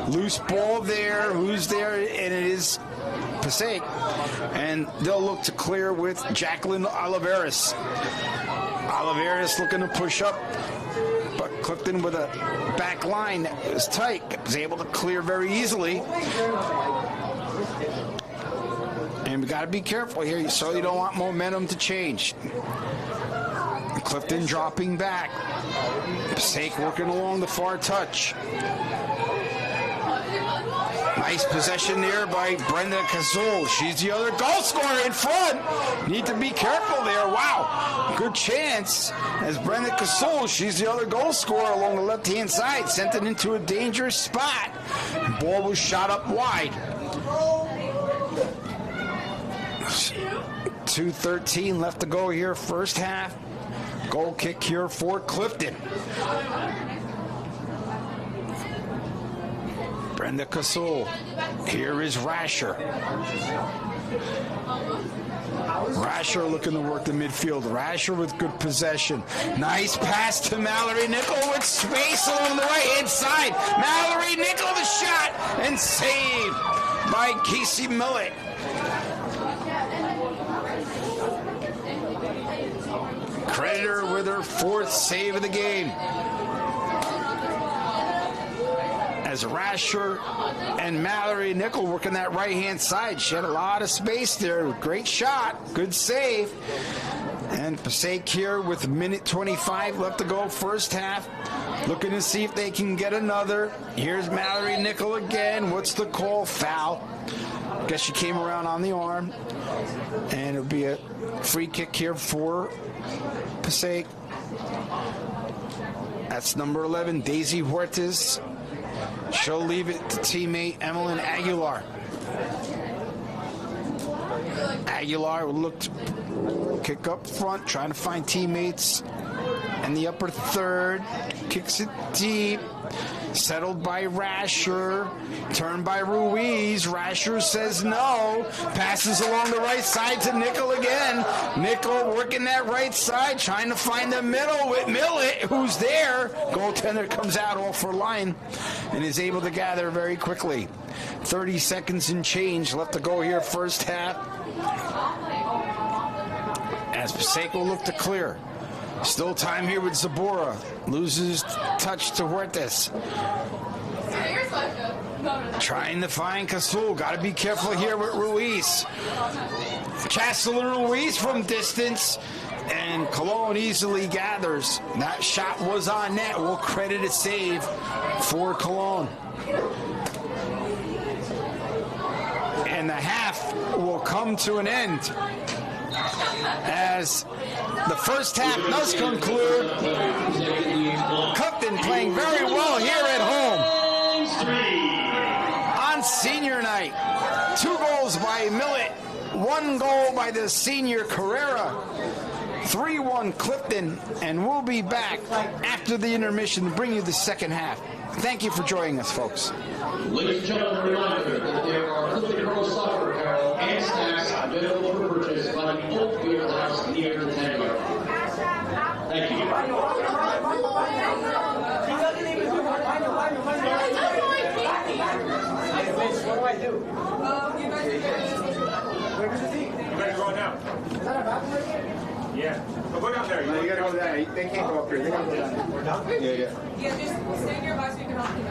Loose ball there. Who's there? And it is Passaic. And they'll look to clear with Jacqueline Oliveris. Oliveris looking to push up, but Clifton with a back line that was tight, was able to clear very easily. And we got to be careful here, so you don't want momentum to change. Clifton dropping back. Passaic working along the far touch. Nice possession there by Brenda Cazul. She's the other goal scorer in front. Need to be careful there. Wow. Good chance as Brenda Cazul. She's the other goal scorer along the left-hand side. Sent it into a dangerous spot. Ball was shot up wide. 2:13 left to go here, first half. Goal kick here for Clifton. Brenda Cazul. Here is Rasher. Rasher looking to work the midfield. Rasher with good possession. Nice pass to Mallory Nickel with space along the right-hand side. Mallory Nickel the shot and saved by Casey Millett. Credit her with her fourth save of the game. As Rasher and Mallory Nickel working that right-hand side. She had a lot of space there. Great shot. Good save. And Passaic here with 1:25 left to go, first half. Looking to see if they can get another. Here's Mallory Nickel again. What's the call? Foul. Guess she came around on the arm. And it'll be a free kick here for Passaic. That's number 11, Daisy Huertas. She'll leave it to teammate Emmeline Aguilar. Aguilar will look to kick up front, trying to find teammates in the upper third. Kicks it deep. Settled by Rasher. Turned by Ruiz. Rasher says no. Passes along the right side to Nickel again. Nickel working that right side, trying to find the middle with Millett, who's there. Goaltender comes out off her line and is able to gather very quickly. 30 seconds and change left to go here, first half. As Passaic will look to clear. Still time here with Zabora. Loses touch to Huertas. Trying to find Casul. Got to be careful here with Ruiz. Castle and Ruiz from distance. And Cologne easily gathers. That shot was on net. We'll credit a save for Cologne. And the half will come to an end as the first half does conclude. Clifton playing very well here at home on senior night. 2 goals by Millett, 1 goal by the senior Carrera. 3-1 Clifton, and we'll be back after the intermission to bring you the second half. Thank you for joining us, folks. Ladies and gentlemen, a reminder that there are Clifton Girls soccer apparel and snacks available for purchase by the Oak Field House near the 10-yard line. Thank you. What do I do? You better go now. Is that a bathroom right there? Yeah. But go down there. No, you gotta go down. They can't go up here. They gotta go down. We're done? Yeah, yeah. Yeah, just stay nearby so you can help me.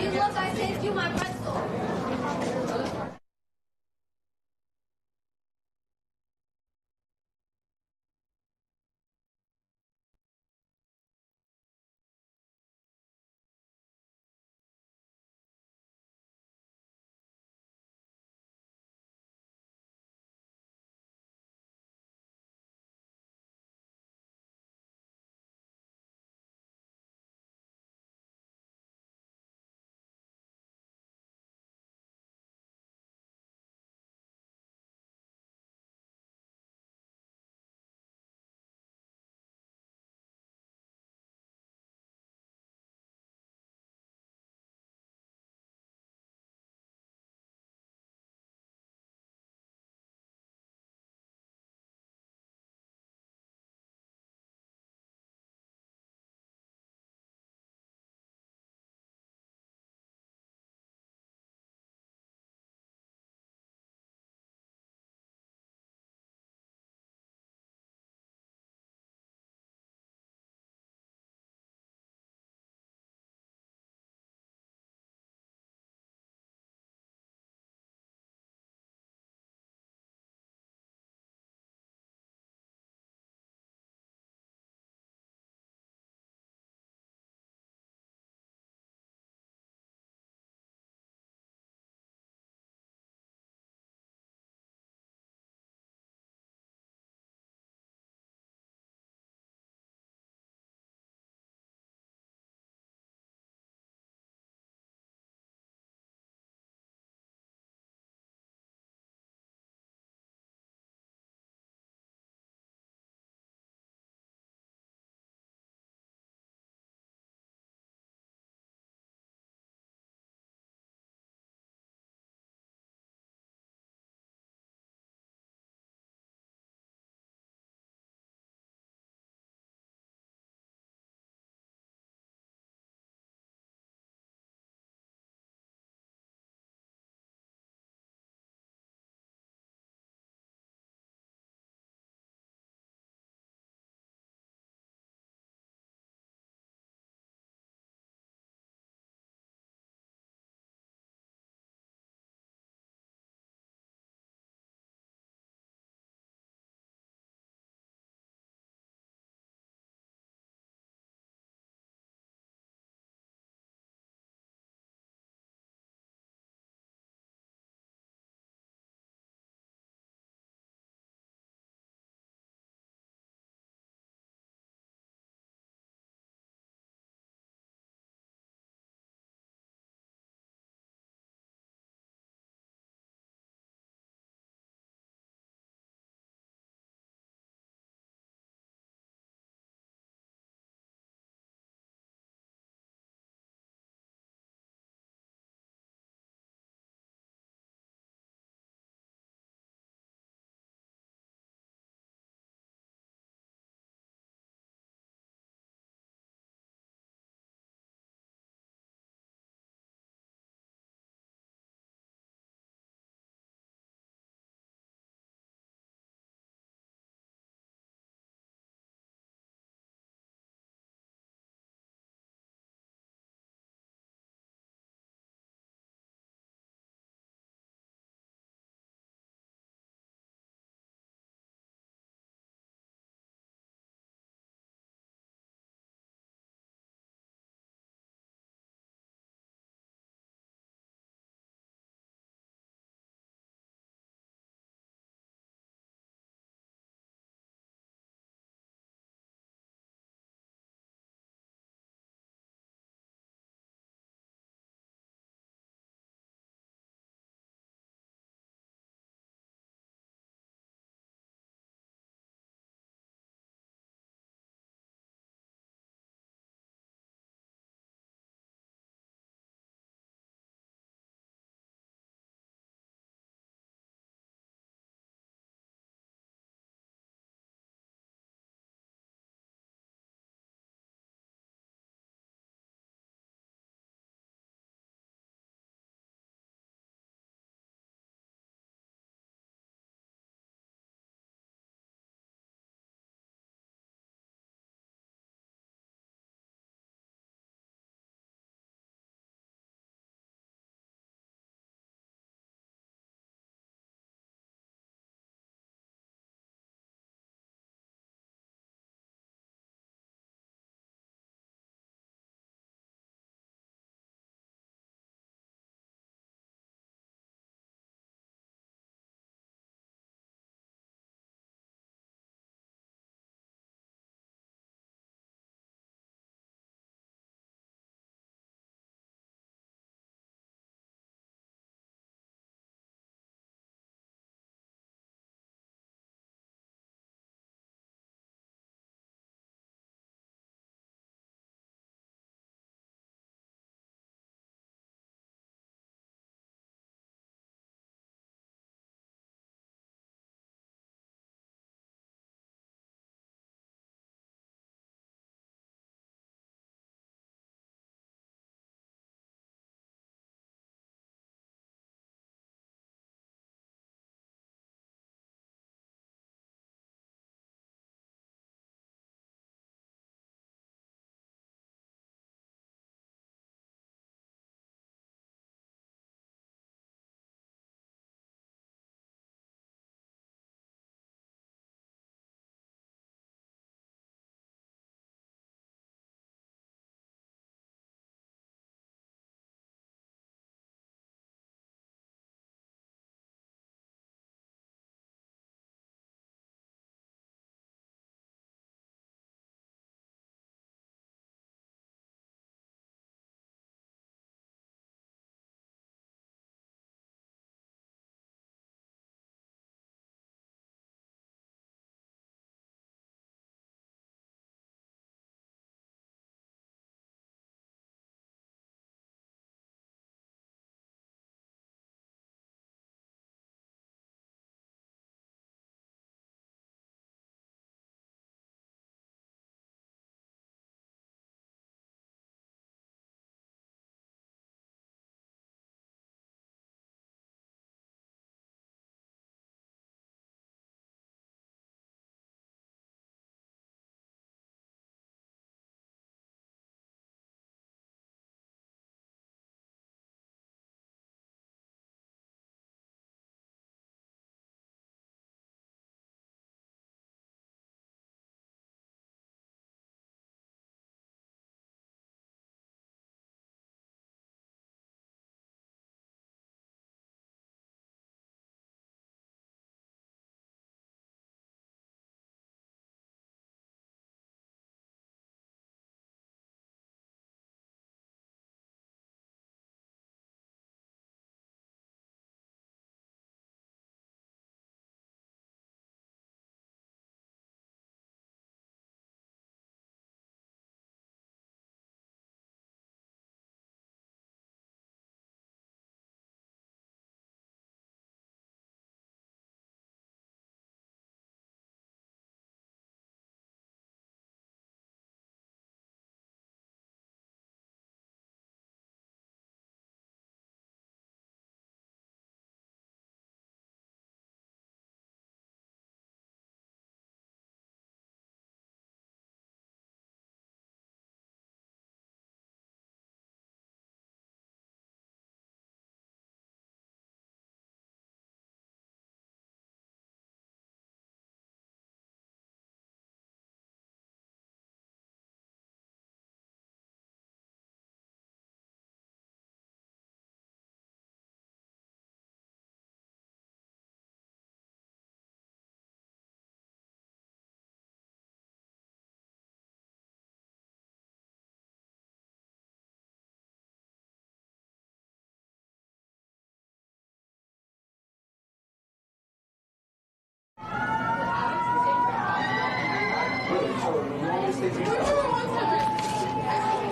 These look, I saved you my pretzel.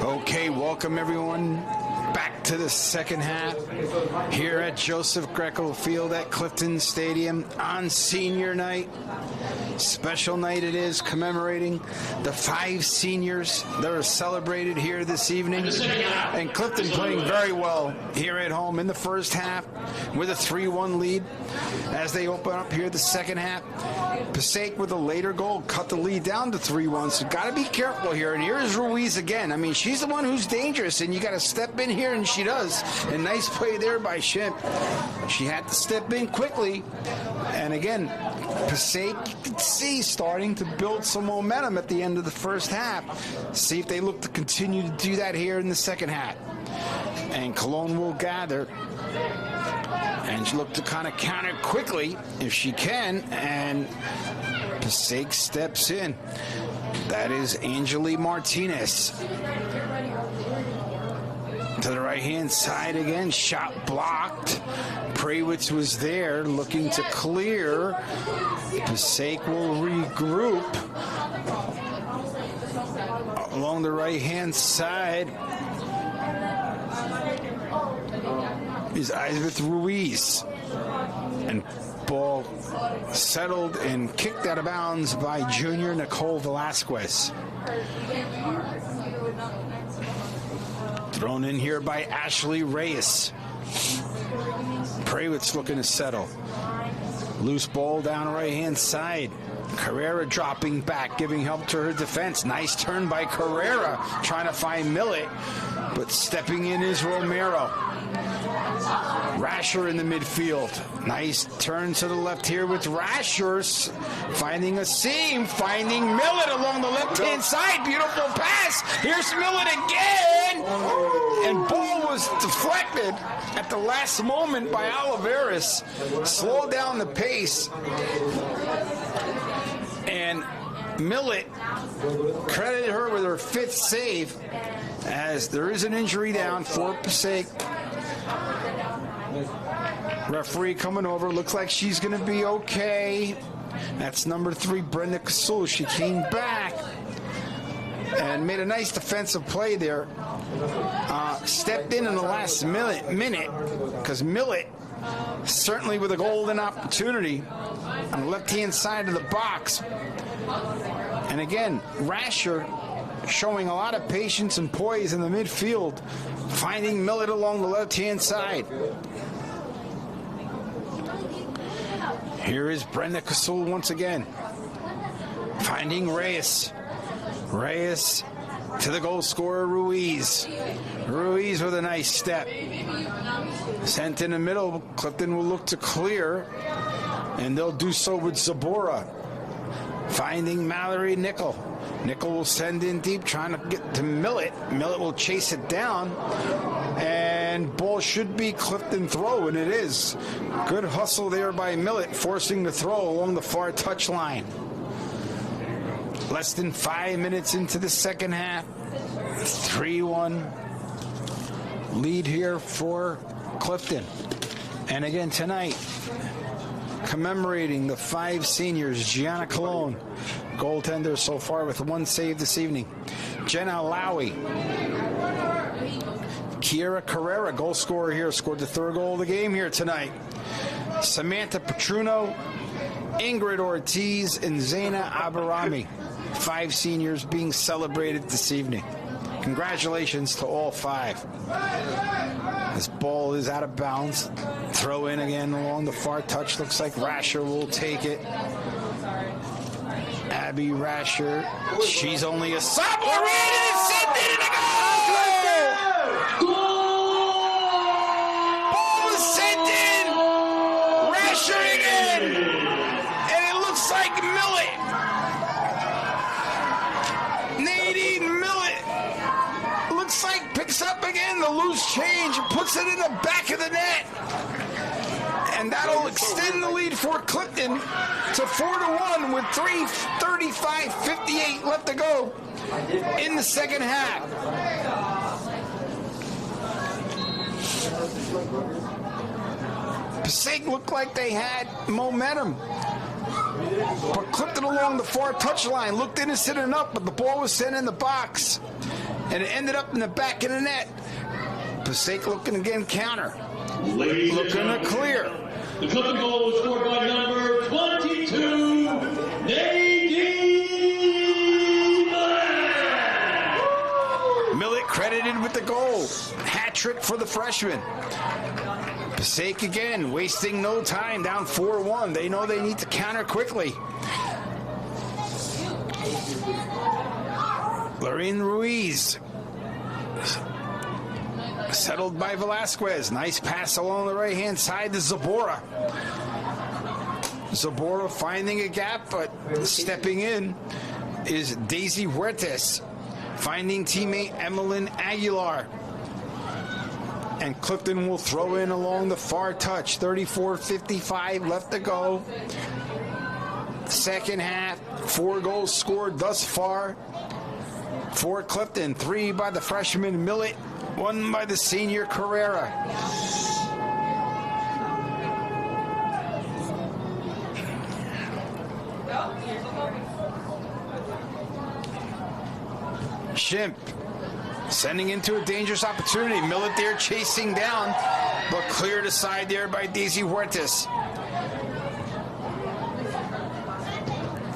Okay, welcome everyone back to the second half here at Joseph Greco Field at Clifton Stadium on senior night. Special night it is, commemorating the 5 seniors that are celebrated here this evening. And Clifton playing very well here at home in the first half with a 3-1 lead. As they open up here the second half, Passaic with a later goal cut the lead down to 3-1. So got to be careful here. And here's Ruiz again. I mean, she's the one who's dangerous, and you got to step in here, and she does. And nice play there by Shimp. She had to step in quickly. And again, Passaic, you can see, starting to build some momentum at the end of the first half. See if they look to continue to do that here in the second half. And Cologne will gather and look to kind of counter quickly if she can. And Passaic steps in. That is Angeli Martinez. To the right-hand side again, shot blocked. Prawitz was there looking to clear. Passaic will regroup along the right-hand side. Is Isbeth Ruiz. And ball settled and kicked out of bounds by junior Nicole Velasquez. Thrown in here by Ashley Reyes. Prawitz looking to settle. Loose ball down right-hand side. Carrera dropping back, giving help to her defense. Nice turn by Carrera, trying to find Millet, but stepping in is Romero. Rasher in the midfield. Nice turn to the left here with Rasher finding a seam, finding Millet along the left-hand side. Beautiful pass. Here's Millet again. And ball was deflected at the last moment by Oliveras. Slowed down the pace. And Millet credited her with her 5th save, as there is an injury down for Passaic. Referee coming over. Looks like she's going to be okay. That's number 3, Brenda Casul. She came back and made a nice defensive play there. Stepped in the last minute because Millet, certainly with a golden opportunity on the left-hand side of the box. And again, Rasher showing a lot of patience and poise in the midfield, finding Millet along the left-hand side. Here is Brenda Casul once again, finding Reyes. Reyes to the goal scorer, Ruiz. Ruiz with a nice step. Sent in the middle. Clifton will look to clear, and they'll do so with Zabora. Finding Mallory Nickel. Nickel will send in deep, trying to get to Millet. Millet will chase it down, and ball should be Clifton throw, and it is. Good hustle there by Millet, forcing the throw along the far touchline. Less than 5 minutes into the second half. 3-1 lead here for Clifton. And again tonight, commemorating the 5 seniors, Gianna Colon, goaltender so far with 1 save this evening. Jenna Lowy. Kiera Carrera, goal scorer here, scored the 3rd goal of the game here tonight. Samantha Petruno, Ingrid Ortiz, and Zaina Abarami. 5 seniors being celebrated this evening. Congratulations to all 5. This ball is out of bounds. Throw in again along the far touch. Looks like Rasher will take it. Abby Rasher. She's only a sophomore. And it's sent in and a goal! Ball was sent in. Rasher again. And it looks like Millet. Nadine Millet. Looks like picks up again the loose change and puts it in the back of the net. And that'll extend the lead for Clifton to 4-1 with 3:35:58 left to go in the second half. Passaic looked like they had momentum. But Clifton along the far touchline looked innocent enough, but the ball was sent in the box. And it ended up in the back of the net. Passaic looking again counter. Looking to clear. The Clifton goal was scored by number 22, Nadine Millet credited with the goal. Hat trick for the freshman. Passaic again, wasting no time, down 4-1. They know they need to counter quickly. Lorraine Ruiz. Settled by Velasquez. Nice pass along the right-hand side to Zabora. Zabora finding a gap, but stepping in is Daisy Huertas. Finding teammate Emmeline Aguilar. And Clifton will throw in along the far touch. 34:55 left to go. Second half, 4 goals scored thus far for Clifton. 3 by the freshman Millet, 1 by the senior Carrera. Shimp sending into a dangerous opportunity. Millet there chasing down, but cleared aside there by Daisy Huertas.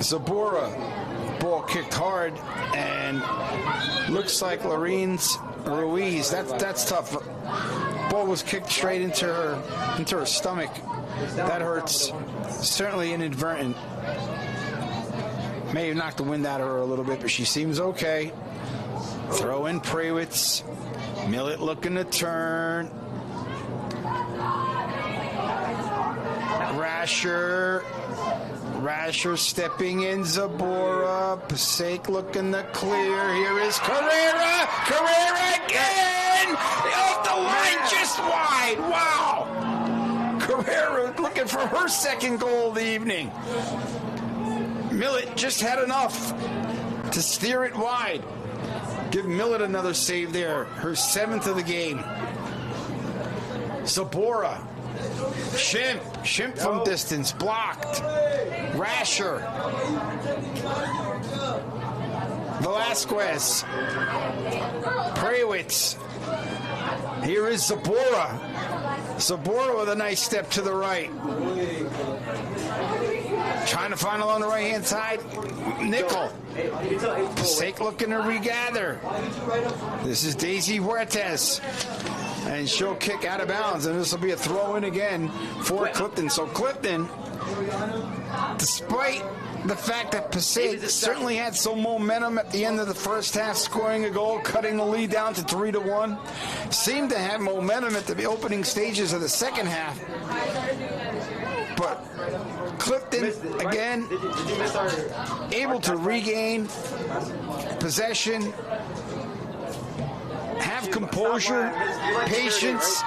Zabora, ball kicked hard, and looks like Lorraine's Ruiz. That's tough. Ball was kicked straight into her stomach. That hurts. Certainly inadvertent. May have knocked the wind out of her a little bit, but she seems okay. Throw in Prawitz. Millet looking to turn. Rasher stepping in. Zabora. Passaic looking to clear. Here is Carrera. Carrera again! Off the line, just wide. Wow! Carrera looking for her second goal of the evening. Millet just had enough to steer it wide. Give Millet another save there. Her 7th of the game. Zabora. Shimp from distance. Blocked. Rasher. Velasquez. Prawitz. Here is Zabora. Zabora with a nice step to the right. Trying to find along the right-hand side. Nickel. Passaic looking to regather. This is Daisy Huertas. And she'll kick out of bounds. And this will be a throw-in again for Clifton. So Clifton, despite the fact that Passaic certainly had some momentum at the end of the first half, scoring a goal, cutting the lead down to 3-1, seemed to have momentum at the opening stages of the second half. But Clifton, again, able to regain possession, have composure, patience,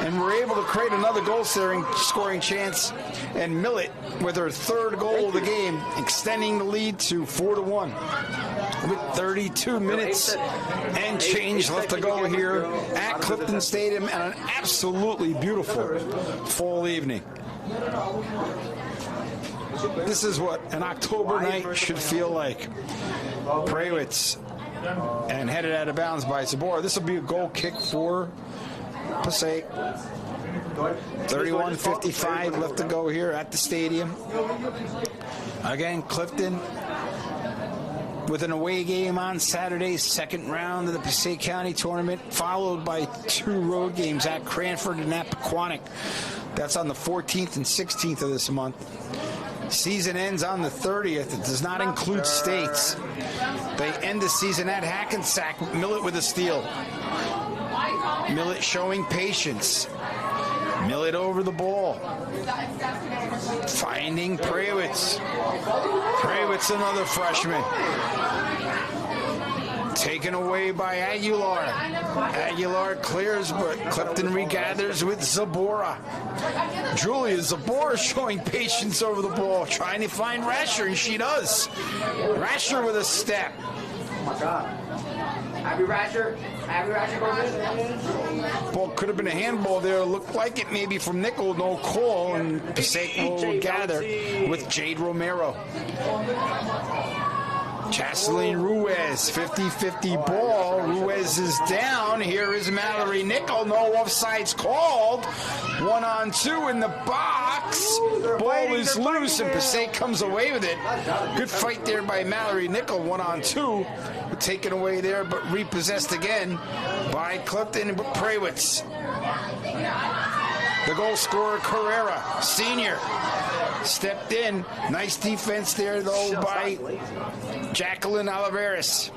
and were able to create another goal-scoring chance. And Millet, with her 3rd goal of the game, extending the lead to 4-1. With 32 minutes and change left to go here at Clifton Stadium on an absolutely beautiful fall evening. This is what an October night should feel like. Prawitz, and headed out of bounds by Zabora. This will be a goal kick for Passaic. 31:55 left to go here at the stadium. Again, Clifton with an away game on Saturday, 2nd round of the Passaic County tournament, followed by 2 road games at Cranford and at Pequannock. That's on the 14th and 16th of this month. Season ends on the 30th. It does not include states. They end the season at Hackensack. Millet with a steal. Millet showing patience. Millet over the ball. Finding Prawitz. Prawitz, another freshman. Taken away by Aguilar. Aguilar clears, but Clifton regathers with Zabora. Julia Zabora showing patience over the ball, trying to find Rasher, and she does. Rasher with a step. Oh my God. Abby Rasher goes in. Ball could have been a handball there. Looked like it maybe from Nickel. No call, and Passaic will gather with Jade Romero. Chaseline Ruiz, 50-50 ball. Ruiz is down. Here is Mallory Nickel. No offsides called. 1-on-2 in the box. Ball is loose, and Passaic comes away with it. Good fight there by Mallory Nickel. 1-on-2. Taken away there, but repossessed again by Clifton Prawitz. The goal scorer, Carrera, senior, stepped in. Nice defense there, though, by Jacqueline Oliveras.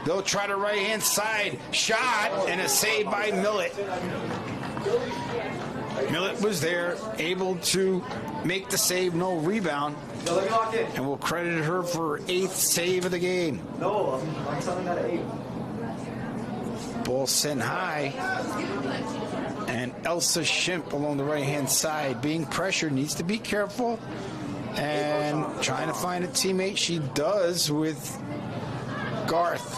They'll try the right-hand side. Shot, and a save by Millett. Millett was there, able to make the save, no rebound. And we'll credit her for 8th save of the game. No, I'm telling that 8. Ball sent high. And Elsa Shimp along the right-hand side being pressured, needs to be careful. And trying to find a teammate. She does with Garth.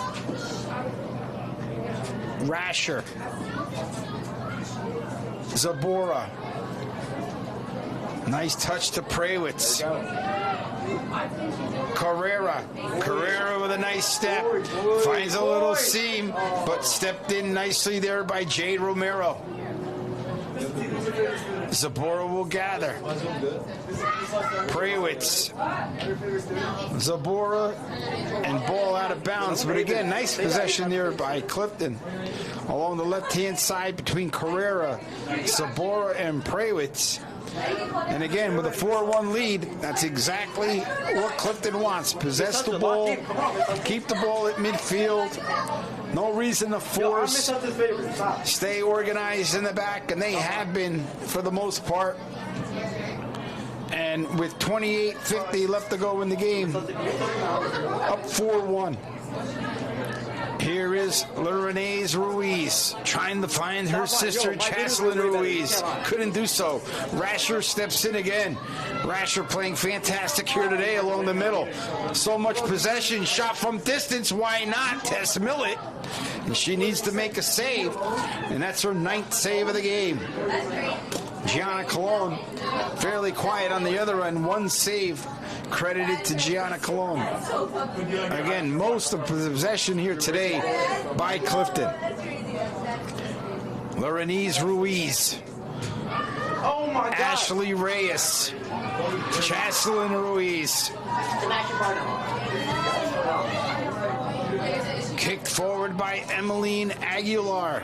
Rasher. Zabora. Nice touch to Prawitz. Carrera with a nice step. Finds a little seam, but stepped in nicely there by Jade Romero. Zabora will gather. Prawitz. Zabora and ball out of bounds. But again, nice possession there by Clifton. Along the left-hand side between Carrera, Zabora, and Prawitz. And again, with a 4-1 lead, that's exactly what Clifton wants. Possess the ball, keep the ball at midfield. No reason to force. Stay organized in the back, and they have been for the most part. And with 28:50 left to go in the game, up 4-1. Here is Lorenz Ruiz trying to find her sister, Chaseline Ruiz. Couldn't do so. Rasher steps in again. Rasher playing fantastic here today along the middle. So much possession, shot from distance. Why not? Tess Millett. And she needs to make a save, and that's her 9th save of the game. Gianna Colon, fairly quiet on the other end. 1 save credited to Gianna Colon. Again, most of the possession here today by Clifton. Lorenz Ruiz. Oh my God. Ashley Reyes. Chaseline Ruiz. Kicked forward by Emmeline Aguilar.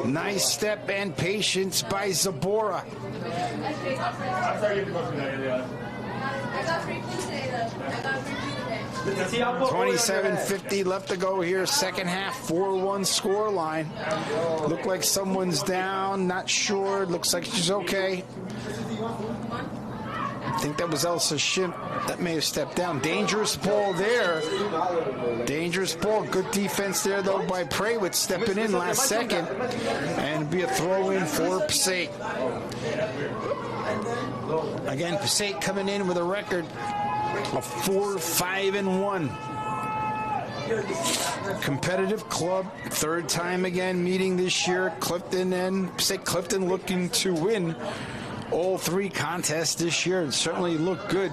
Nice step and patience by Zabora. I'm sorry you have to go through that. I got 3 points today, though. I got 3 points today. 27:50 left to go here. Second half, 4-1 score line. Look like someone's down. Not sure. Looks like she's okay. I think that was Elsa Shimp that may have stepped down. Dangerous ball there. Dangerous ball. Good defense there, though, by Prawitz stepping in last second. And be a throw-in for Passaic. Again, Passaic coming in with a record of 4-5-1. Competitive club, 3rd time again meeting this year. Clifton and Passaic. Clifton looking to win all 3 contests this year, and certainly look good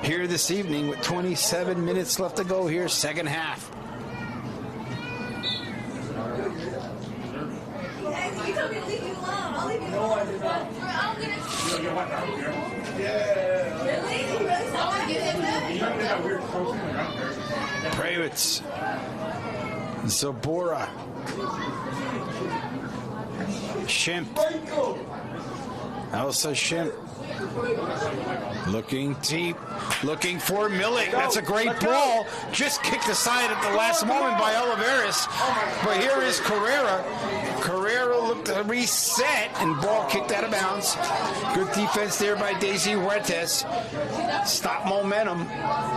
here this evening with 27 minutes left to go here, second half. You told me to leave you alone. I'll leave you alone. No, I did not. I'm gonna. You want that here? Really? Really? So I want to give him that? You know that weird coaching around there? Prawitz. Zabora. Shimp. Elsa Shimp. Looking deep. Looking for Millett. That's a great ball. Just kicked aside at the last moment by Oliveras. But here is Carrera. Carrera looked to reset, and ball kicked out of bounds. Good defense there by Daisy Huertas. Stop momentum,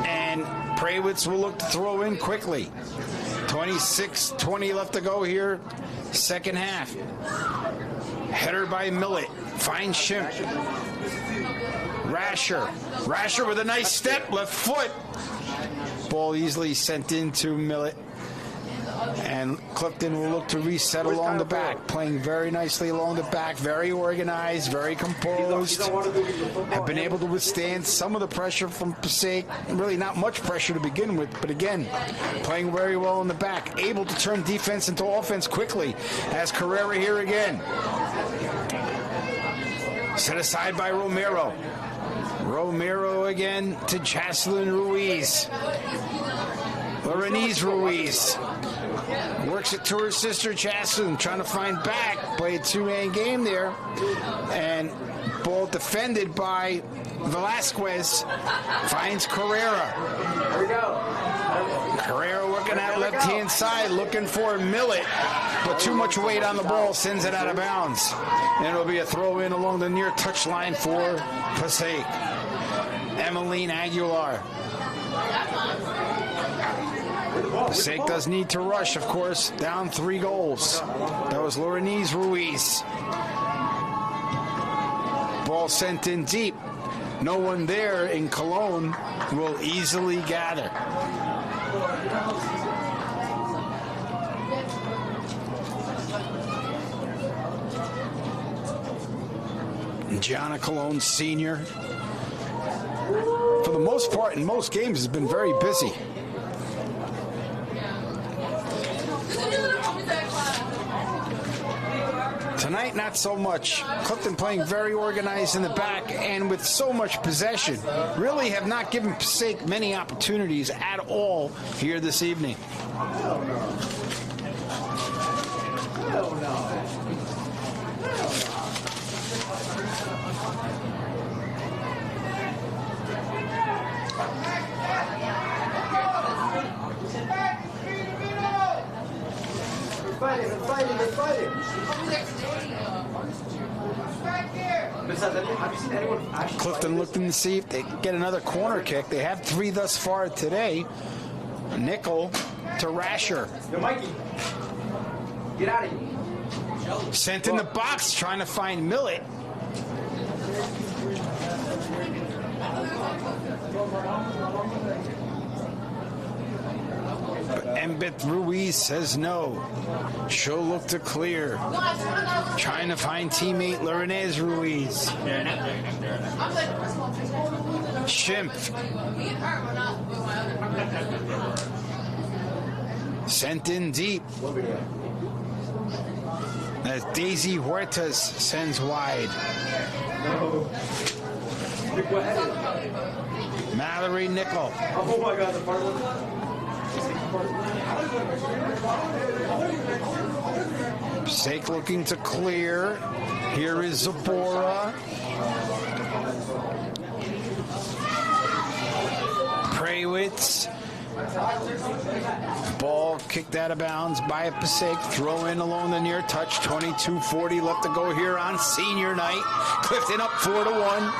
and Prawitz will look to throw in quickly. 26:20 left to go here, second half. Header by Millett. Finds Shimp. Rasher with a nice step, left foot. Ball easily sent into Millett. And Clifton will look to reset along the back, playing very nicely along the back, very organized, very composed. Have been able to withstand some of the pressure from Passaic. Really not much pressure to begin with, but again, playing very well in the back. Able to turn defense into offense quickly, as Carrera here again. Set aside by Romero. Romero again to Jocelyn Ruiz. Lorenese Ruiz works it to her sister Jocelyn, trying to find back. Play a two-man game there. And ball defended by Velasquez. Finds Carrera. Here we go. Carrera working that left-hand side, looking for Millet. But too much weight on the ball, sends it out of bounds. And it'll be a throw-in along the near touchline for Passaic. Emmeline Aguilar. Passaic does need to rush, of course. Down 3 goals. That was Lorenese Ruiz. Ball sent in deep. No one there in Cologne will easily gather. Gianna Cologne Sr., for the most part, in most games, has been very busy. Tonight, not so much. Clifton playing very organized in the back and with so much possession. Really have not given Passaic many opportunities at all here this evening. They're fighting. Have you seen anyone actually? Clifton looking to see if they can get another corner kick. They have 3 thus far today. Nickel to Rasher. Yo, Mikey, get out of here. Sent in the box, trying to find Millet. But Embeth Ruiz says no. She'll look to clear. Trying to find teammate Lorenese Ruiz. Schimpf. Sent in deep. As Daisy Huertas sends wide. Mallory Nickel. Oh my God, the part Passaic looking to clear. Here is Zabora. Prawitz. Ball kicked out of bounds by Passaic. Throw in along the near touch. 22:40 left to go here on senior night. Clifton up 4-1.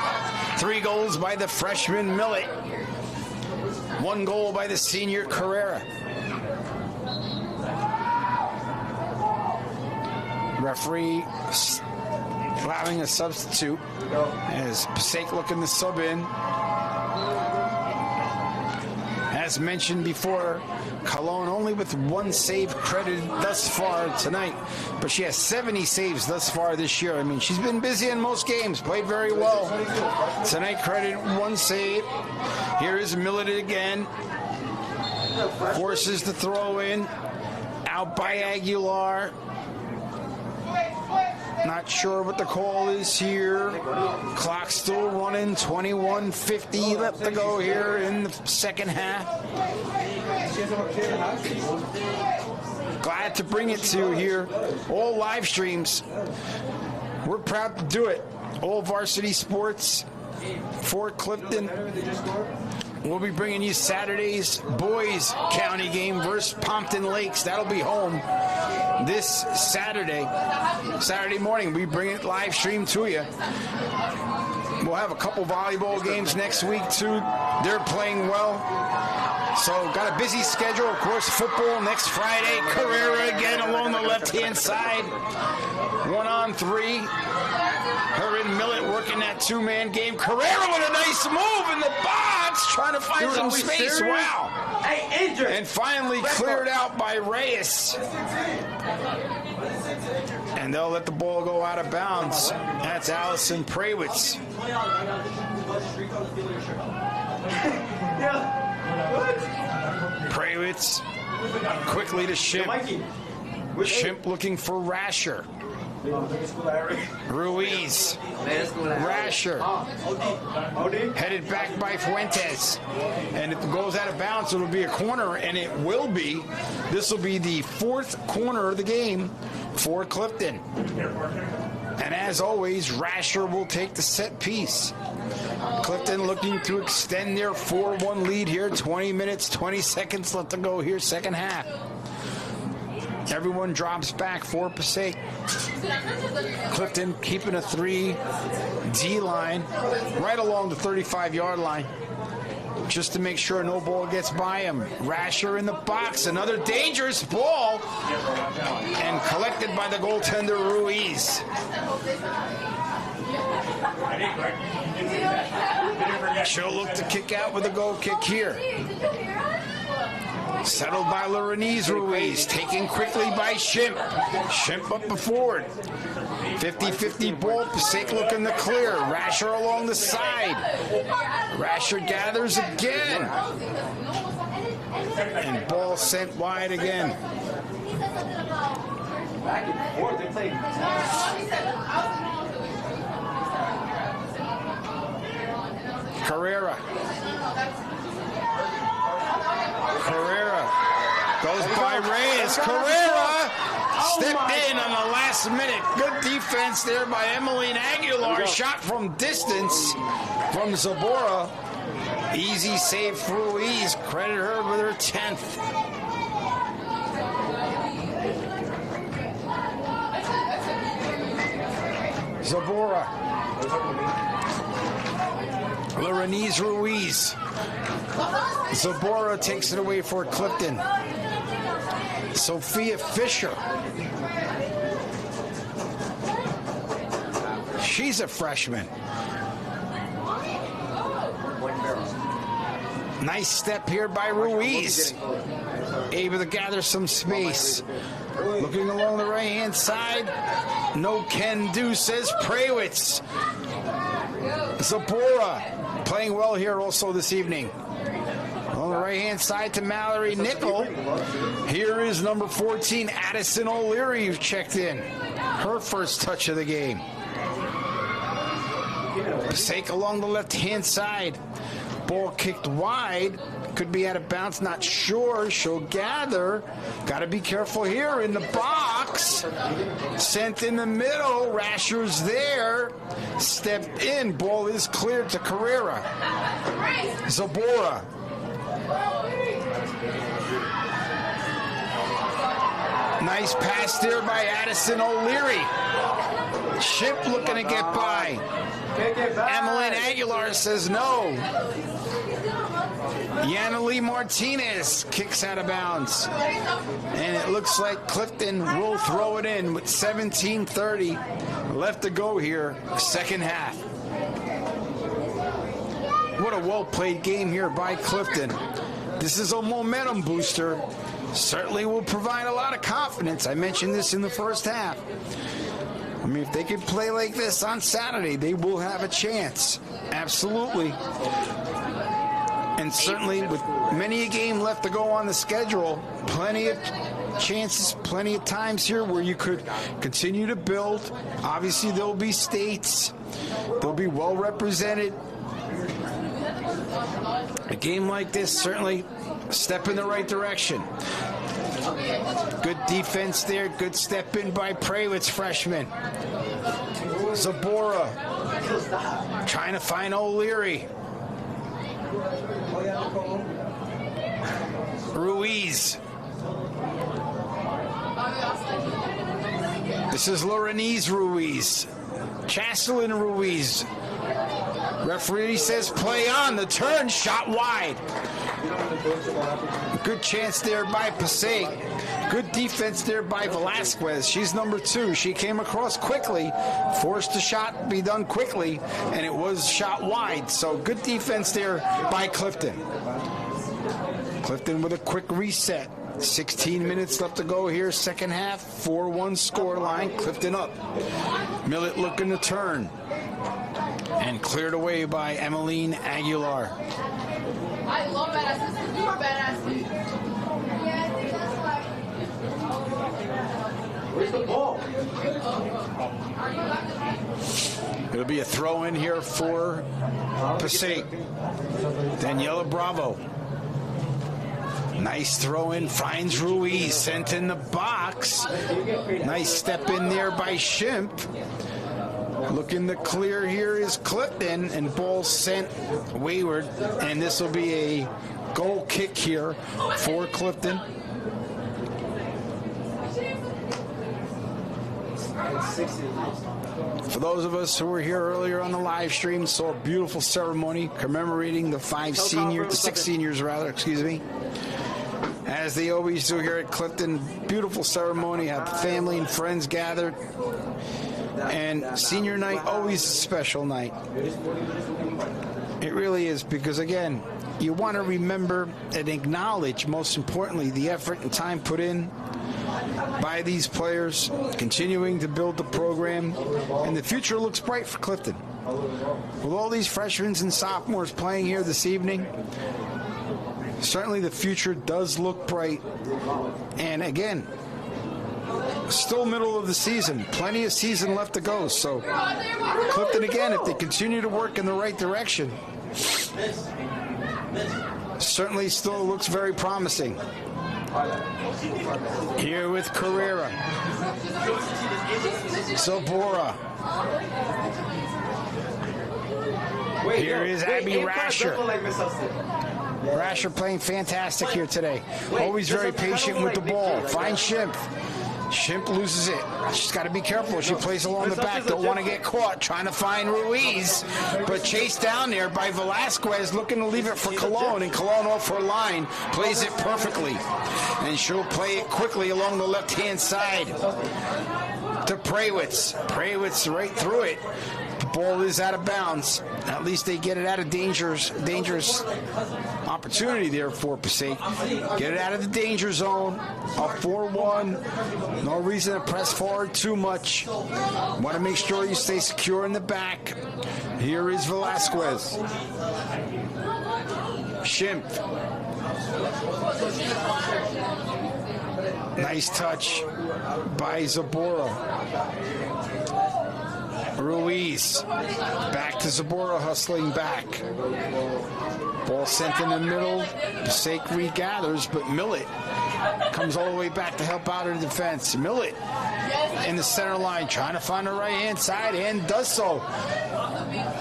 3 goals by the freshman Millet. 1 goal by the senior Carrera. Referee allowing a substitute as Passaic looking to sub in. As mentioned before, Cologne only with 1 save credited thus far tonight, but she has 70 saves thus far this year. I mean, she's been busy in most games, played very well. Tonight credited 1 save. Here is Millet again. Forces the throw in. Out by Aguilar. Not sure what the call is here. Clock still running. 21:50 left to go here in the second half. Glad to bring it to you here. All live streams. We're proud to do it. All Varsity Sports for Clifton. We'll be bringing you Saturday's boys county game versus Pompton Lakes. That'll be home this Saturday morning. We bring it live stream to you. We'll have a couple volleyball games next week too. They're playing well. So got a busy schedule. Of course, football next Friday. Carrera again along the left-hand side. 1-on-3. Her and Millet working that 2-man game. Carrera with a nice move in the box, trying to find some space. Wow. And finally cleared out by Reyes. And they'll let the ball go out of bounds. That's Allison Prawitz. Prawitz quickly to Shimp. Shimp looking for Rasher. Ruiz. Rasher. Headed back by Fuentes. And if it goes out of bounds, it'll be a corner, and it will be. This will be the fourth corner of the game for Clifton. And as always, Rasher will take the set piece. Clifton looking to extend their 4-1 lead here. 20 minutes, 20 seconds left to go here, second half. Everyone drops back for Passaic. Clifton keeping a 3D line right along the 35-yard line just to make sure no ball gets by him. Rasher in the box, another dangerous ball, and collected by the goaltender Ruiz. She'll look to kick out with a goal kick here. Settled by Lorenese Ruiz, taken quickly by Shimp. Shimp up the forward. 50-50 ball, Passaic looking to clear. Rasher along the side. Rasher gathers again. And ball sent wide again. Back and forth, they play. Carrera goes by Reyes. Carrera stepped in on the last minute. Good defense there by Emmeline Aguilar. Shot from distance from Zabora. Easy save for Ruiz. Credit her with her 10th. Zabora. Lorenese Ruiz. Zabora takes it away for Clifton. Sophia Fisher. She's a freshman. Nice step here by Ruiz. Able to gather some space. Looking along the right-hand side. No can do, says Prawitz. Zabora playing well here also this evening. On the right-hand side to Mallory Nickel. Here is number 14, Addison O'Leary, who checked in. Her first touch of the game. Passaic along the left-hand side. Ball kicked wide. Could be out of bounds, not sure. She'll gather. Got to be careful here in the box. Sent in the middle. Rasher's there. Stepped in. Ball is cleared to Carrera. Zabora. Nice pass there by Addison O'Leary. Shimp looking to get by. Emmeline Aguilar says no. Yana Lee Martinez kicks out of bounds. And it looks like Clifton will throw it in with 17:30 left to go here, second half. What a well-played game here by Clifton. This is a momentum booster. Certainly will provide a lot of confidence. I mentioned this in the first half. I mean, if they can play like this on Saturday, they will have a chance. Absolutely. And certainly with many a game left to go on the schedule, plenty of chances, plenty of times here where you could continue to build. Obviously, there'll be states. They'll be well represented. A game like this, certainly a step in the right direction. Good defense there. Good step in by Prawitz, freshman. Zabora trying to find O'Leary. Ruiz. This is Lorenese Ruiz. Chaslin Ruiz. Referee says play on. The turn shot wide. Good chance there by Passaic. Good defense there by Velasquez. She's number 2. She came across quickly, forced the shot be done quickly, and it was shot wide. So good defense there by Clifton. Clifton with a quick reset. 16 minutes left to go here, second half. 4-1 score line. Clifton up. Millett looking to turn. And cleared away by Emmeline Aguilar. I love badasses. You are badasses. Yeah, I think that's why. Where's the ball? It'll be a throw in here for Passaic. Daniela Bravo. Nice throw in, finds Ruiz, sent in the box. Nice step in there by Shimp. Looking to clear here is Clifton, and ball sent wayward, and this will be a goal kick here for Clifton. For those of us who were here earlier on the live stream, saw a beautiful ceremony commemorating the six seniors, excuse me. As they always do here at Clifton, beautiful ceremony, had family and friends gathered. And senior night, always a special night. It really is, because again, you want to remember and acknowledge, most importantly, the effort and time put in by these players, continuing to build the program, and the future looks bright for Clifton. With all these freshmen and sophomores playing here this evening, certainly the future does look bright. And again, still middle of the season, plenty of season left to go. So Clifton, again, if they continue to work in the right direction, certainly still looks very promising. Here with Carrera, Zabora. Here is Abby Rasher. Rasher playing fantastic here today. Always very patient with the ball. Finds Shimp. Shimp loses it. She's got to be careful. She plays along the back. Don't want to get caught. Trying to find Ruiz. But chased down there by Velasquez, looking to leave it for Cologne. And Cologne off her line plays it perfectly. And she'll play it quickly along the left-hand side to Prawitz. Prawitz right through it. The ball is out of bounds. At least they get it out of dangerous opportunity there for Passaic. Get it out of the danger zone. Up 4-1. No reason to press forward too much. Want to make sure you stay secure in the back. Here is Velasquez. Shimp. Nice touch by Zabora. Ruiz. Back to Zabora, hustling back. Ball sent in the middle. Passaic regathers, but Millett comes all the way back to help out in defense. Millett in the center line, trying to find the right-hand side, and does so.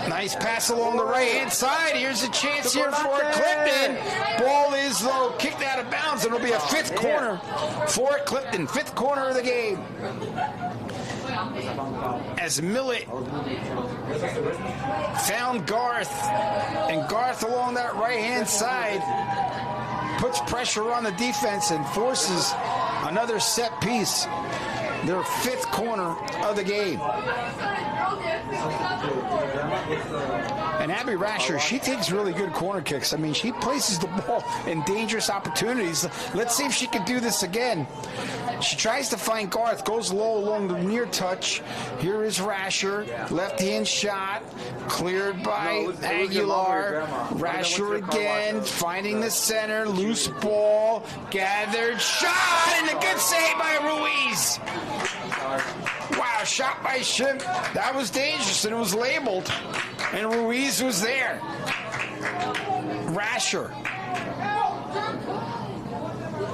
Nice pass along the right-hand side. Here's a chance here for Clifton. Ball is, though, kicked out of bounds. It'll be a fifth corner for Clifton. Fifth corner of the game. As Millett found Garth, and Garth along that right-hand side puts pressure on the defense and forces another set piece. Their fifth corner of the game. And Abby Rasher, she takes really good corner kicks. I mean, she places the ball in dangerous opportunities. Let's see if she can do this again. She tries to find Garth, goes low along the near touch. Here is Rasher, left-hand shot, cleared by Aguilar. Rasher again, finding the center, loose ball, gathered, shot, and a good save by Ruiz. Wow, shot by Shimp. That was dangerous, and it was labeled, and Ruiz was there. Rasher.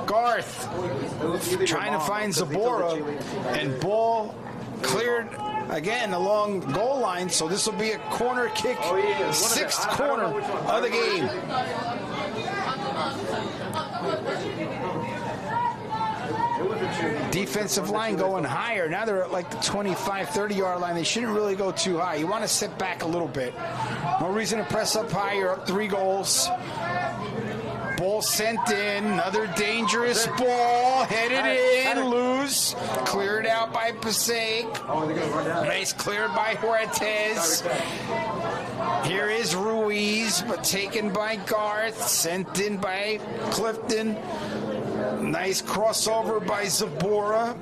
Garth trying to find Zabora, and ball cleared again along goal line, so this will be a corner kick, sixth corner of the game. Defensive line going higher. Now they're at like the 25, 30-yard line. They shouldn't really go too high. You want to sit back a little bit. No reason to press up high. You're up 3 goals. Ball sent in. Another dangerous ball. Headed in. Loose. loose. Cleared out by Passaic. Oh, they're gonna run down. Nice cleared by Huertes. Here is Ruiz, but taken by Garth. Sent in by Clifton. Nice crossover by Zabora.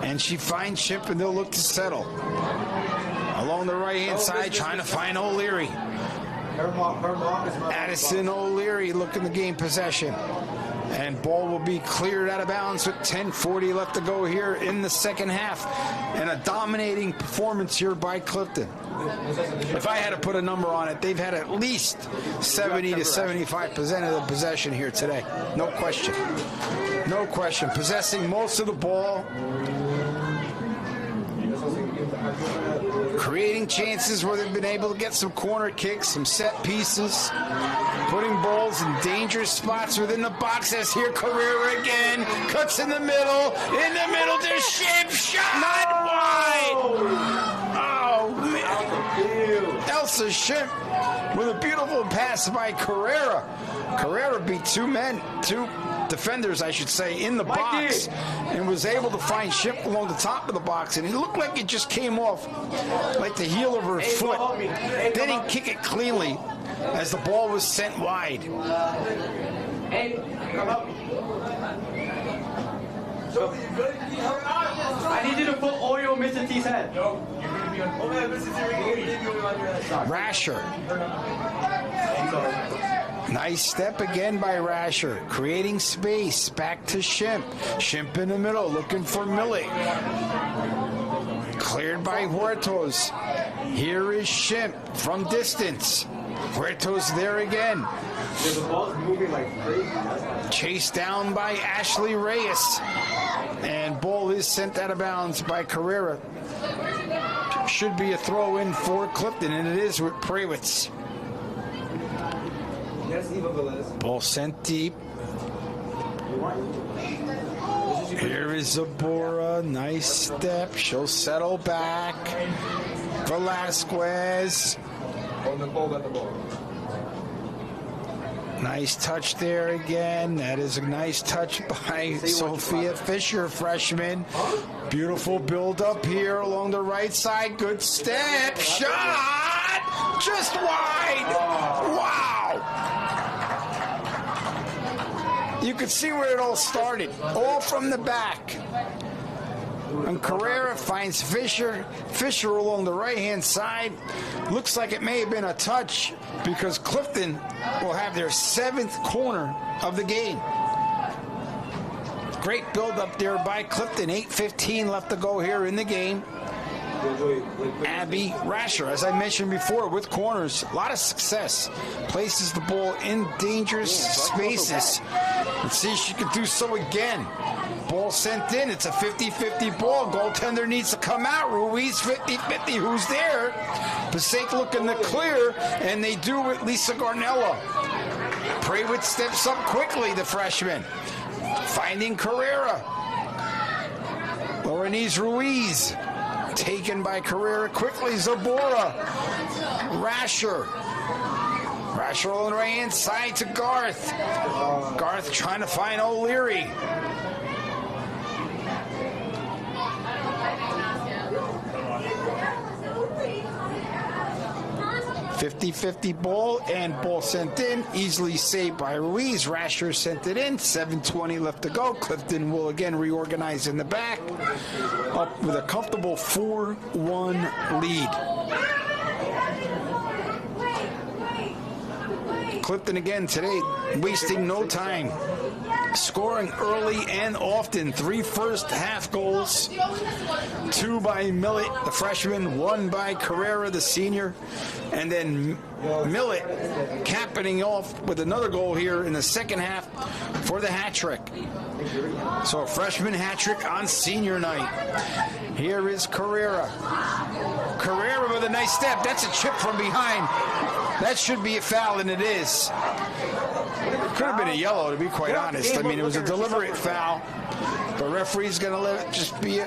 And she finds Chip, and they'll look to settle. Along the right-hand side, trying to find O'Leary. Her mom is not. Addison O'Leary looking to gain possession. And ball will be cleared out of bounds with 10:40 left to go here in the second half. And a dominating performance here by Clifton. If I had to put a number on it, they've had at least 70 to 75% of the possession here today. No question. No question. Possessing most of the ball. Creating chances where they've been able to get some corner kicks, some set pieces, putting balls in dangerous spots within the box. As here Carrera again, cuts in the middle to Ship, shot not wide. Oh man, Elsa Ship with a beautiful pass by Carrera. Carrera beat two defenders, I should say, in the box, and was able to find Ship along the top of the box, and it looked like it just came off like the heel of her foot. Didn't kick it cleanly as the ball was sent wide. Hey, come up. I need you to put oil on Mr. T's head. No, you're going to be on. Oh, man, Mr. T, Rasher. Nice step again by Rasher, creating space. Back to Shimp. Shimp in the middle, looking for Millie. Cleared by Huertos. Here is Shimp from distance. Huertos there again. The ball's moving like crazy. Chased down by Ashley Reyes. And ball is sent out of bounds by Carrera. Should be a throw in for Clifton, and it is with Prawitz. Ball sent deep. Here is Zabora. Nice step. She'll settle back. Velasquez. Nice touch there again. That is a nice touch by Sophia Fisher, freshman. Beautiful build up here along the right side. Good step. Shot! Just wide. Wow. You could see where it all started. All from the back. And Carrera finds Fisher. Fisher along the right-hand side. Looks like it may have been a touch because Clifton will have their 7th corner of the game. Great build up there by Clifton. 8:15 left to go here in the game. Abby Rasher, as I mentioned before, with corners, a lot of success. Places the ball in dangerous spaces. Let's see if she can do so again. Ball sent in. It's a 50-50 ball. Goaltender needs to come out. Ruiz 50-50. Who's there? Passaic looking to clear, and they do with Lisa Garnella. Prawitz steps up quickly, the freshman. Finding Carrera. Laurenese Ruiz. Taken by Carrera quickly. Zabora. Rasher. Rasher on the right hand side to Garth. Garth trying to find O'Leary. .50-50 ball, and ball sent in. Easily saved by Ruiz. Rasher sent it in. 7:20 left to go. Clifton will again reorganize in the back. Up with a comfortable 4-1 lead. Clifton again today, wasting no time. Scoring early and often. 3 first-half goals. 2 by Millett, the freshman. 1 by Carrera, the senior. And then Millett capping off with another goal here in the second half for the hat trick. So a freshman hat trick on senior night. Here is Carrera. Carrera with a nice step. That's a chip from behind. That should be a foul, and it is. Could have been a yellow, to be quite honest. I mean, it was a deliberate foul. The referee's going to let it just be a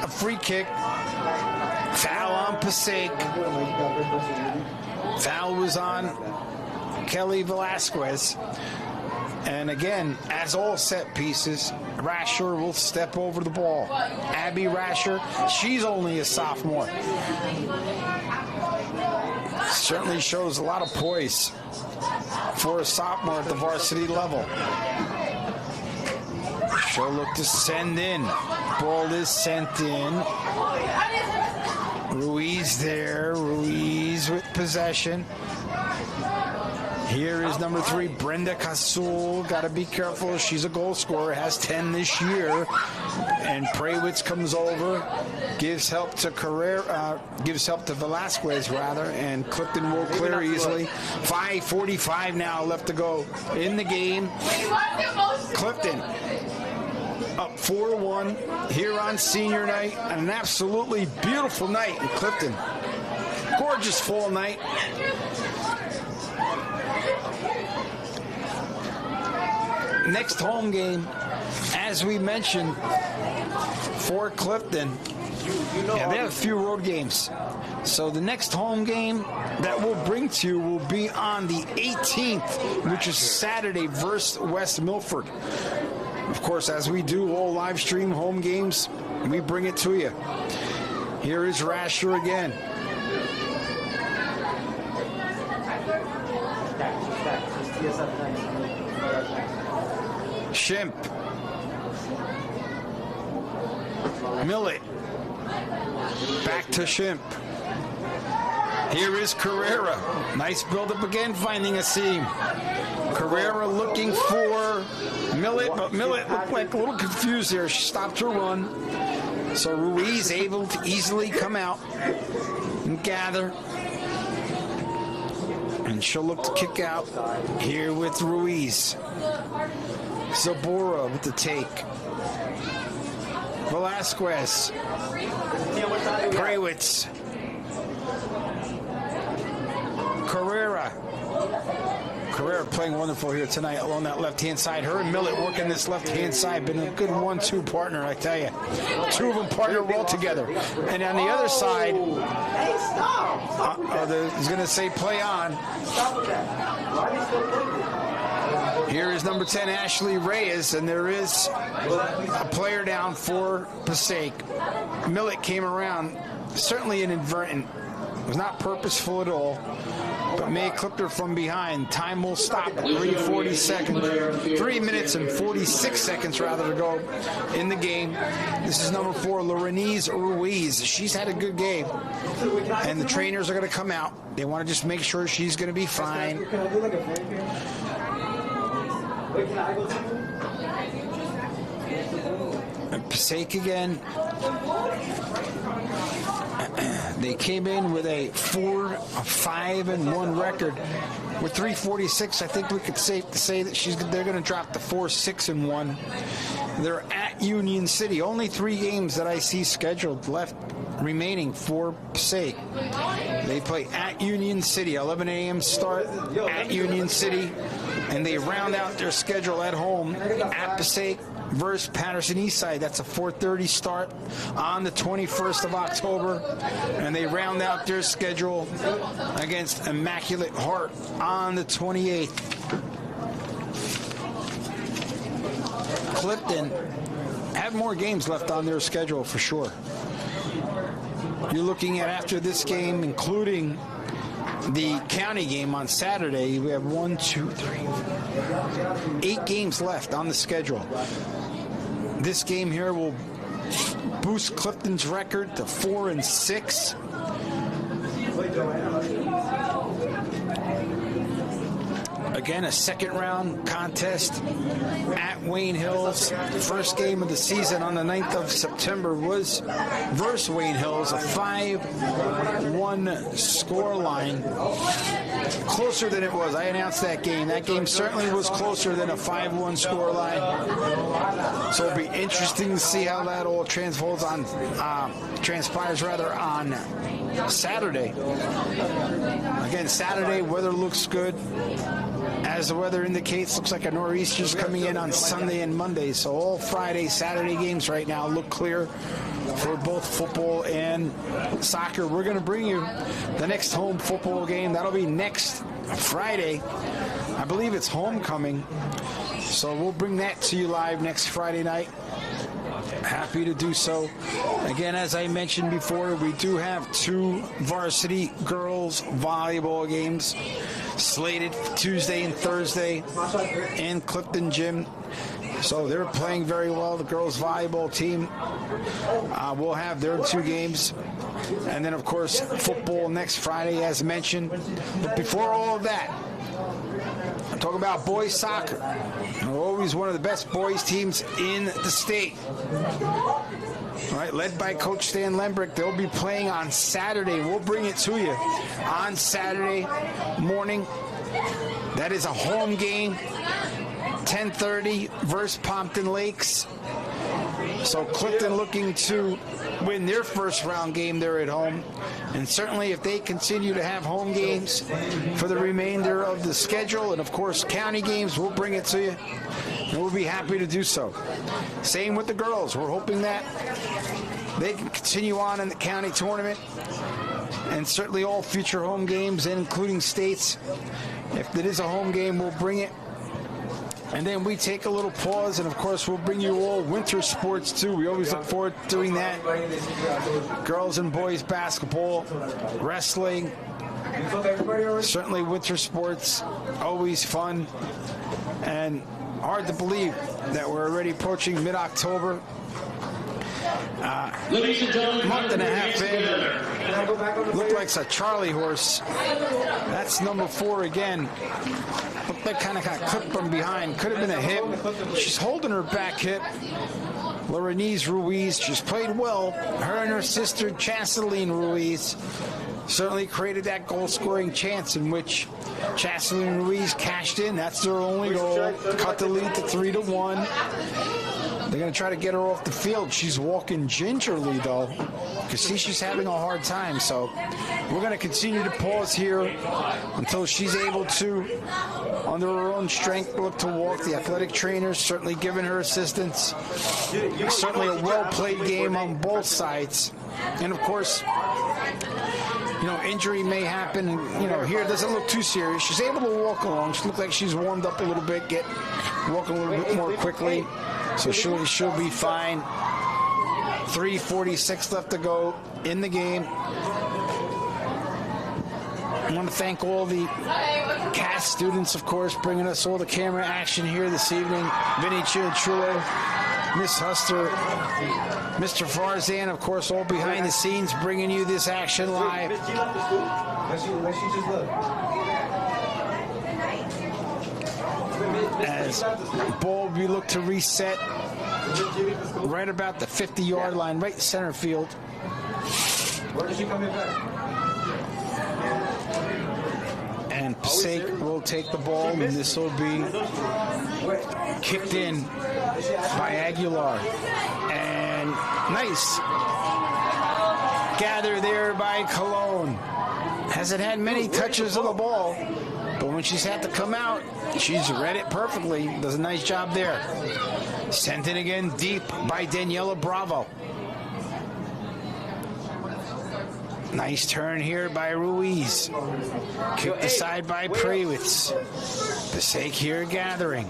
free kick. Foul on Passaic. Foul was on Kelly Velasquez. And again, as all set pieces, Rasher will step over the ball. Abby Rasher, she's only a sophomore. Certainly shows a lot of poise for a sophomore at the varsity level. She'll look to send in. Ball is sent in. Ruiz there. Ruiz with possession. Here is number 3, Brenda Casul. Got to be careful. She's a goal scorer. Has 10 this year. And Prawitz comes over, gives help to gives help to Velasquez rather, and Clifton will clear easily. 5:45 now left to go in the game. Clifton up 4-1 here on senior night. An absolutely beautiful night in Clifton. Gorgeous fall night. Next home game, as we mentioned, for Clifton, they have a few road games. So the next home game that we'll bring to you will be on the 18th, which is Saturday versus West Milford. Of course, as we do all live stream home games, we bring it to you. Here is Rasher again. Shimp. Millet. Back to Shimp. Here is Carrera. Nice build-up again, finding a seam. Carrera looking for Millet, but Millet looked like a little confused there. She stopped her run. So Ruiz able to easily come out and gather. And she'll look to kick out here with Ruiz. Zabora with the take. Velasquez. Prawitz. Carrera. Carrera playing wonderful here tonight along that left-hand side. Her and Millet working this left-hand side. Been a good 1-2 partner, I tell you. Two of them partner well together. And on the other side, he's going to say play on. Here is number 10, Ashley Reyes, and there is a player down for Passaic. Millet came around, certainly inadvertent. It was not purposeful at all, but May clipped her from behind. Time will stop at 3:40 seconds. 3 minutes and 46 seconds rather to go in the game. This is number 4, Lorenese Ruiz. She's had a good game, and the trainers are going to come out. They want to just make sure she's going to be fine. And Passaic again. They came in with a 4-5-1 record. With 346, I think we could safe to say that they're going to drop to 4-6-1. They're at Union City. Only 3 games that I see scheduled left remaining for Passaic. They play at Union City, 11 a.m. start at Union City, and they round out their schedule at home at Passaic versus Patterson Eastside. That's a 4:30 start on the 21st of October, and they round out their schedule against Immaculate Heart on the 28th. Clifton have more games left on their schedule for sure. You're looking at, after this game, including the county game on Saturday, we have 8 games left on the schedule. This game here will boost Clifton's record to 4-6. Again, a second-round contest at Wayne Hills. The first game of the season on the 9th of September was versus Wayne Hills, a 5-1 scoreline. Closer than it was. I announced that game. That game certainly was closer than a 5-1 scoreline. So it'll be interesting to see how that all transpires on Saturday. Again, Saturday, weather looks good. As the weather indicates, looks like a nor'easter's coming in on Sunday and Monday. So all Friday, Saturday games right now look clear for both football and soccer. We're going to bring you the next home football game. That'll be next Friday. I believe it's homecoming. So we'll bring that to you live next Friday night. Happy to do so. Again, as I mentioned before, we do have 2 varsity girls volleyball games slated for Tuesday and Thursday in Clifton Gym. So they're playing very well. The girls volleyball team will have their 2 games. And then, of course, football next Friday, as mentioned. But before all of that, I'm talking about boys soccer. They're always one of the best boys teams in the state. All right, led by Coach Stan Lembrick. They'll be playing on Saturday. We'll bring it to you on Saturday morning. That is a home game, 10:30 versus Pompton Lakes. So Clifton looking to win their first round game there at home. And certainly if they continue to have home games for the remainder of the schedule, and of course county games, we'll bring it to you. And we'll be happy to do so. Same with the girls. We're hoping that they can continue on in the county tournament. And certainly all future home games, including states. If it is a home game, we'll bring it. And then we take a little pause, and of course we'll bring you all winter sports too. We always look forward to doing that. Girls and boys basketball, wrestling, certainly winter sports, always fun. And hard to believe that we're already approaching mid-October. Ladies and gentlemen, Month and a half in. Looked like a Charlie horse. That's number 4 again. Looked like kind of got clipped from behind. Could have been a hip. She's holding her back hip. Lorenese Ruiz, she's played well. Her and her sister, Chasseline Ruiz, certainly created that goal-scoring chance in which Chasseline Ruiz cashed in. That's their only goal. Cut the lead to 3-1. They're going to try to get her off the field. She's walking gingerly, though. You can see she's having a hard time. So we're going to continue to pause here until she's able to, under her own strength, look to walk. The athletic trainers certainly giving her assistance. Certainly a well-played game on both sides. And, of course, injury may happen. Here it doesn't look too serious. She's able to walk along. She looks like she's warmed up a little bit, walking a little bit more quickly. So she'll be fine. 3:46 left to go in the game. I want to thank all the cast students, of course, bringing us all the camera action here this evening. Vinny Chiachulo, Miss Huster, Mr. Farzan, of course, all behind the scenes, bringing you this action live. As ball we look to reset right about the 50-yard line, right center field. Where is she coming back? And Passaic will take the ball, and this will be kicked in by Aguilar. And nice gather there by Cologne. Hasn't had many touches of the ball, but when she's had to come out, she's read it perfectly. Does a nice job there. Sent in again deep by Daniela Bravo. Nice turn here by Ruiz. Kicked aside by Prawitz. Passaic here gathering.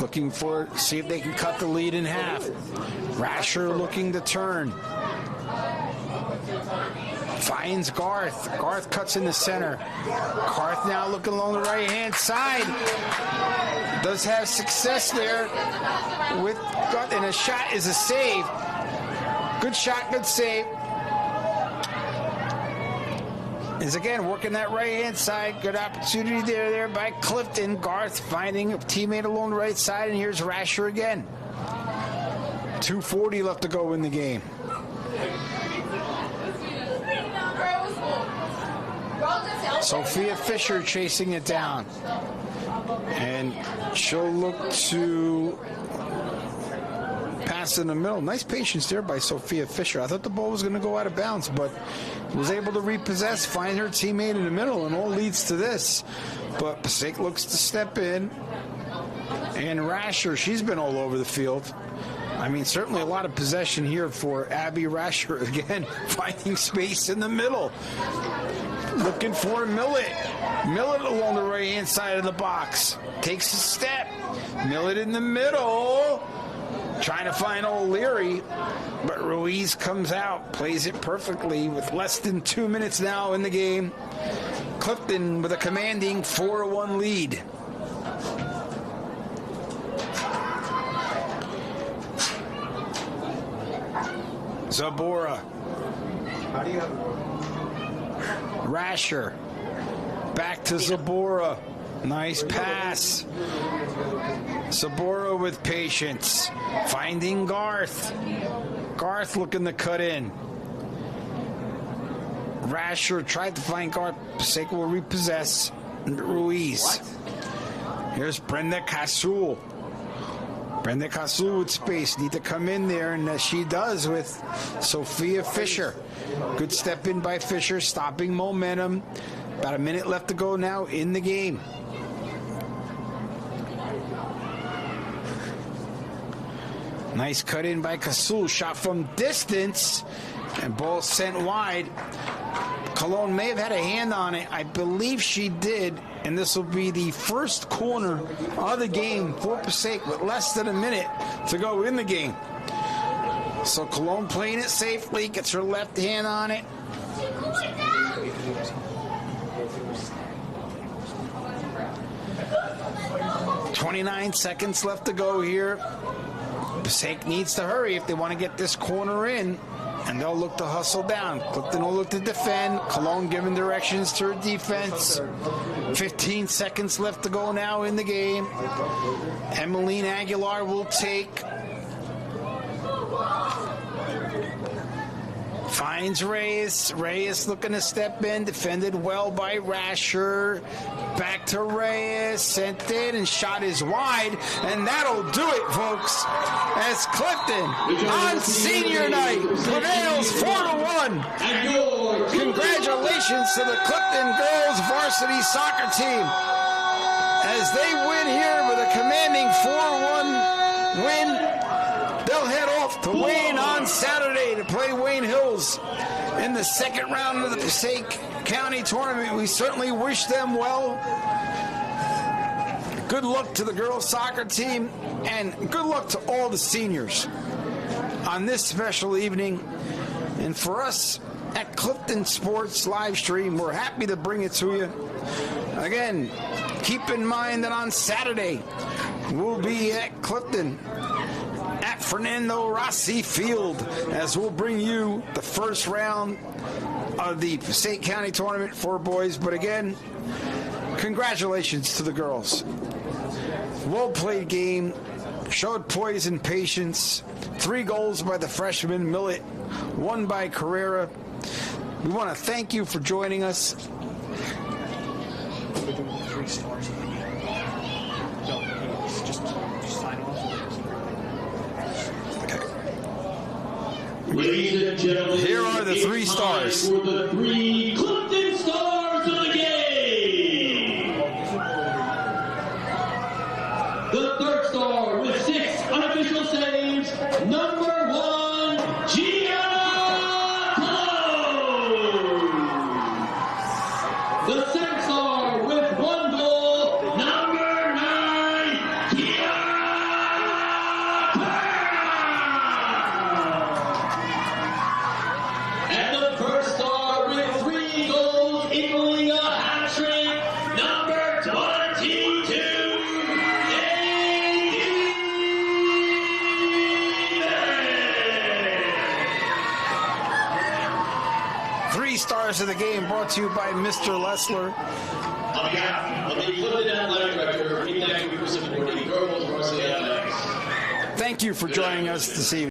Looking for, see if they can cut the lead in half. Rasher looking to turn. Finds Garth. Garth cuts in the center. Garth now looking along the right-hand side. Does have success there with Garth, and a shot is a save. Good shot, good save. Is again working that right-hand side. Good opportunity there by Clifton. Garth finding a teammate along the right side, and here's Rasher again. 2:40 left to go in the game. Sophia Fisher chasing it down. And she'll look to pass in the middle. Nice patience there by Sophia Fisher. I thought the ball was going to go out of bounds, but was able to repossess, find her teammate in the middle, and all leads to this. But Passaic looks to step in. And Rasher, she's been all over the field. I mean, certainly a lot of possession here for Abby Rasher. Again, finding space in the middle. Looking for Millett. Millett along the right-hand side of the box. Takes a step. Millett in the middle. Trying to find O'Leary. But Ruiz comes out. Plays it perfectly with less than 2 minutes now in the game. Clifton with a commanding 4-1 lead. Zabora. How do you have Rasher. Back to Zabora. Nice pass. Zabora with patience. Finding Garth. Garth looking to cut in. Rasher tried to find Garth. Passaic will repossess Ruiz. Here's Brenda Casul. Brenda Casul with space. Need to come in there, and she does with Sophia Fisher. Good step in by Fisher, stopping momentum. About a minute left to go now in the game. Nice cut in by Casul. Shot from distance, and ball sent wide. Cologne may have had a hand on it. I believe she did. And this will be the first corner of the game for Passaic with less than a minute to go in the game. So Cologne playing it safely, gets her left hand on it. .29 seconds left to go here. Passaic needs to hurry if they want to get this corner in. And they'll look to hustle down. Clifton will look to defend. Cologne giving directions to her defense. 15 seconds left to go now in the game. Emmeline Aguilar will take. Finds Reyes. Reyes looking to step in. Defended well by Rasher. Back to Reyes. Sent in and shot is wide. And that'll do it, folks. As Clifton on senior night prevails 4-1. Congratulations to the Clifton girls varsity soccer team as they win here with a commanding 4-1 win. They'll head off to Wayne on Saturday to play Wayne Hills in the second round of the Passaic County tournament. We certainly wish them well. Good luck to the girls soccer team, and good luck to all the seniors on this special evening. And for us at Clifton Sports live stream, we're happy to bring it to you. Again, keep in mind that on Saturday we'll be at Clifton at Fernando Rossi Field as we'll bring you the first round of the Passaic County tournament for boys. But again, congratulations to the girls. Well played game, showed poise and patience. 3 goals by the freshman Millett, 1 by Carrera. We want to thank you for joining us. 3 stars. No, just sign off. Ladies and gentlemen, Here are the 3 stars. For the 3 Clifton stars of the game. The 3rd star with 6 unofficial saves, number 1, Gianna Cologne. The 2nd star with 1 goal, number 9, Kiara Perna. And the 1st star with 3 goals, equaling a hat trick, number 22. 3 stars of the game brought to you by Mr. Lessler. On behalf of the Clifton Athletic Director, we thank you for supporting girls varsity athletics. Thank you for joining us this evening.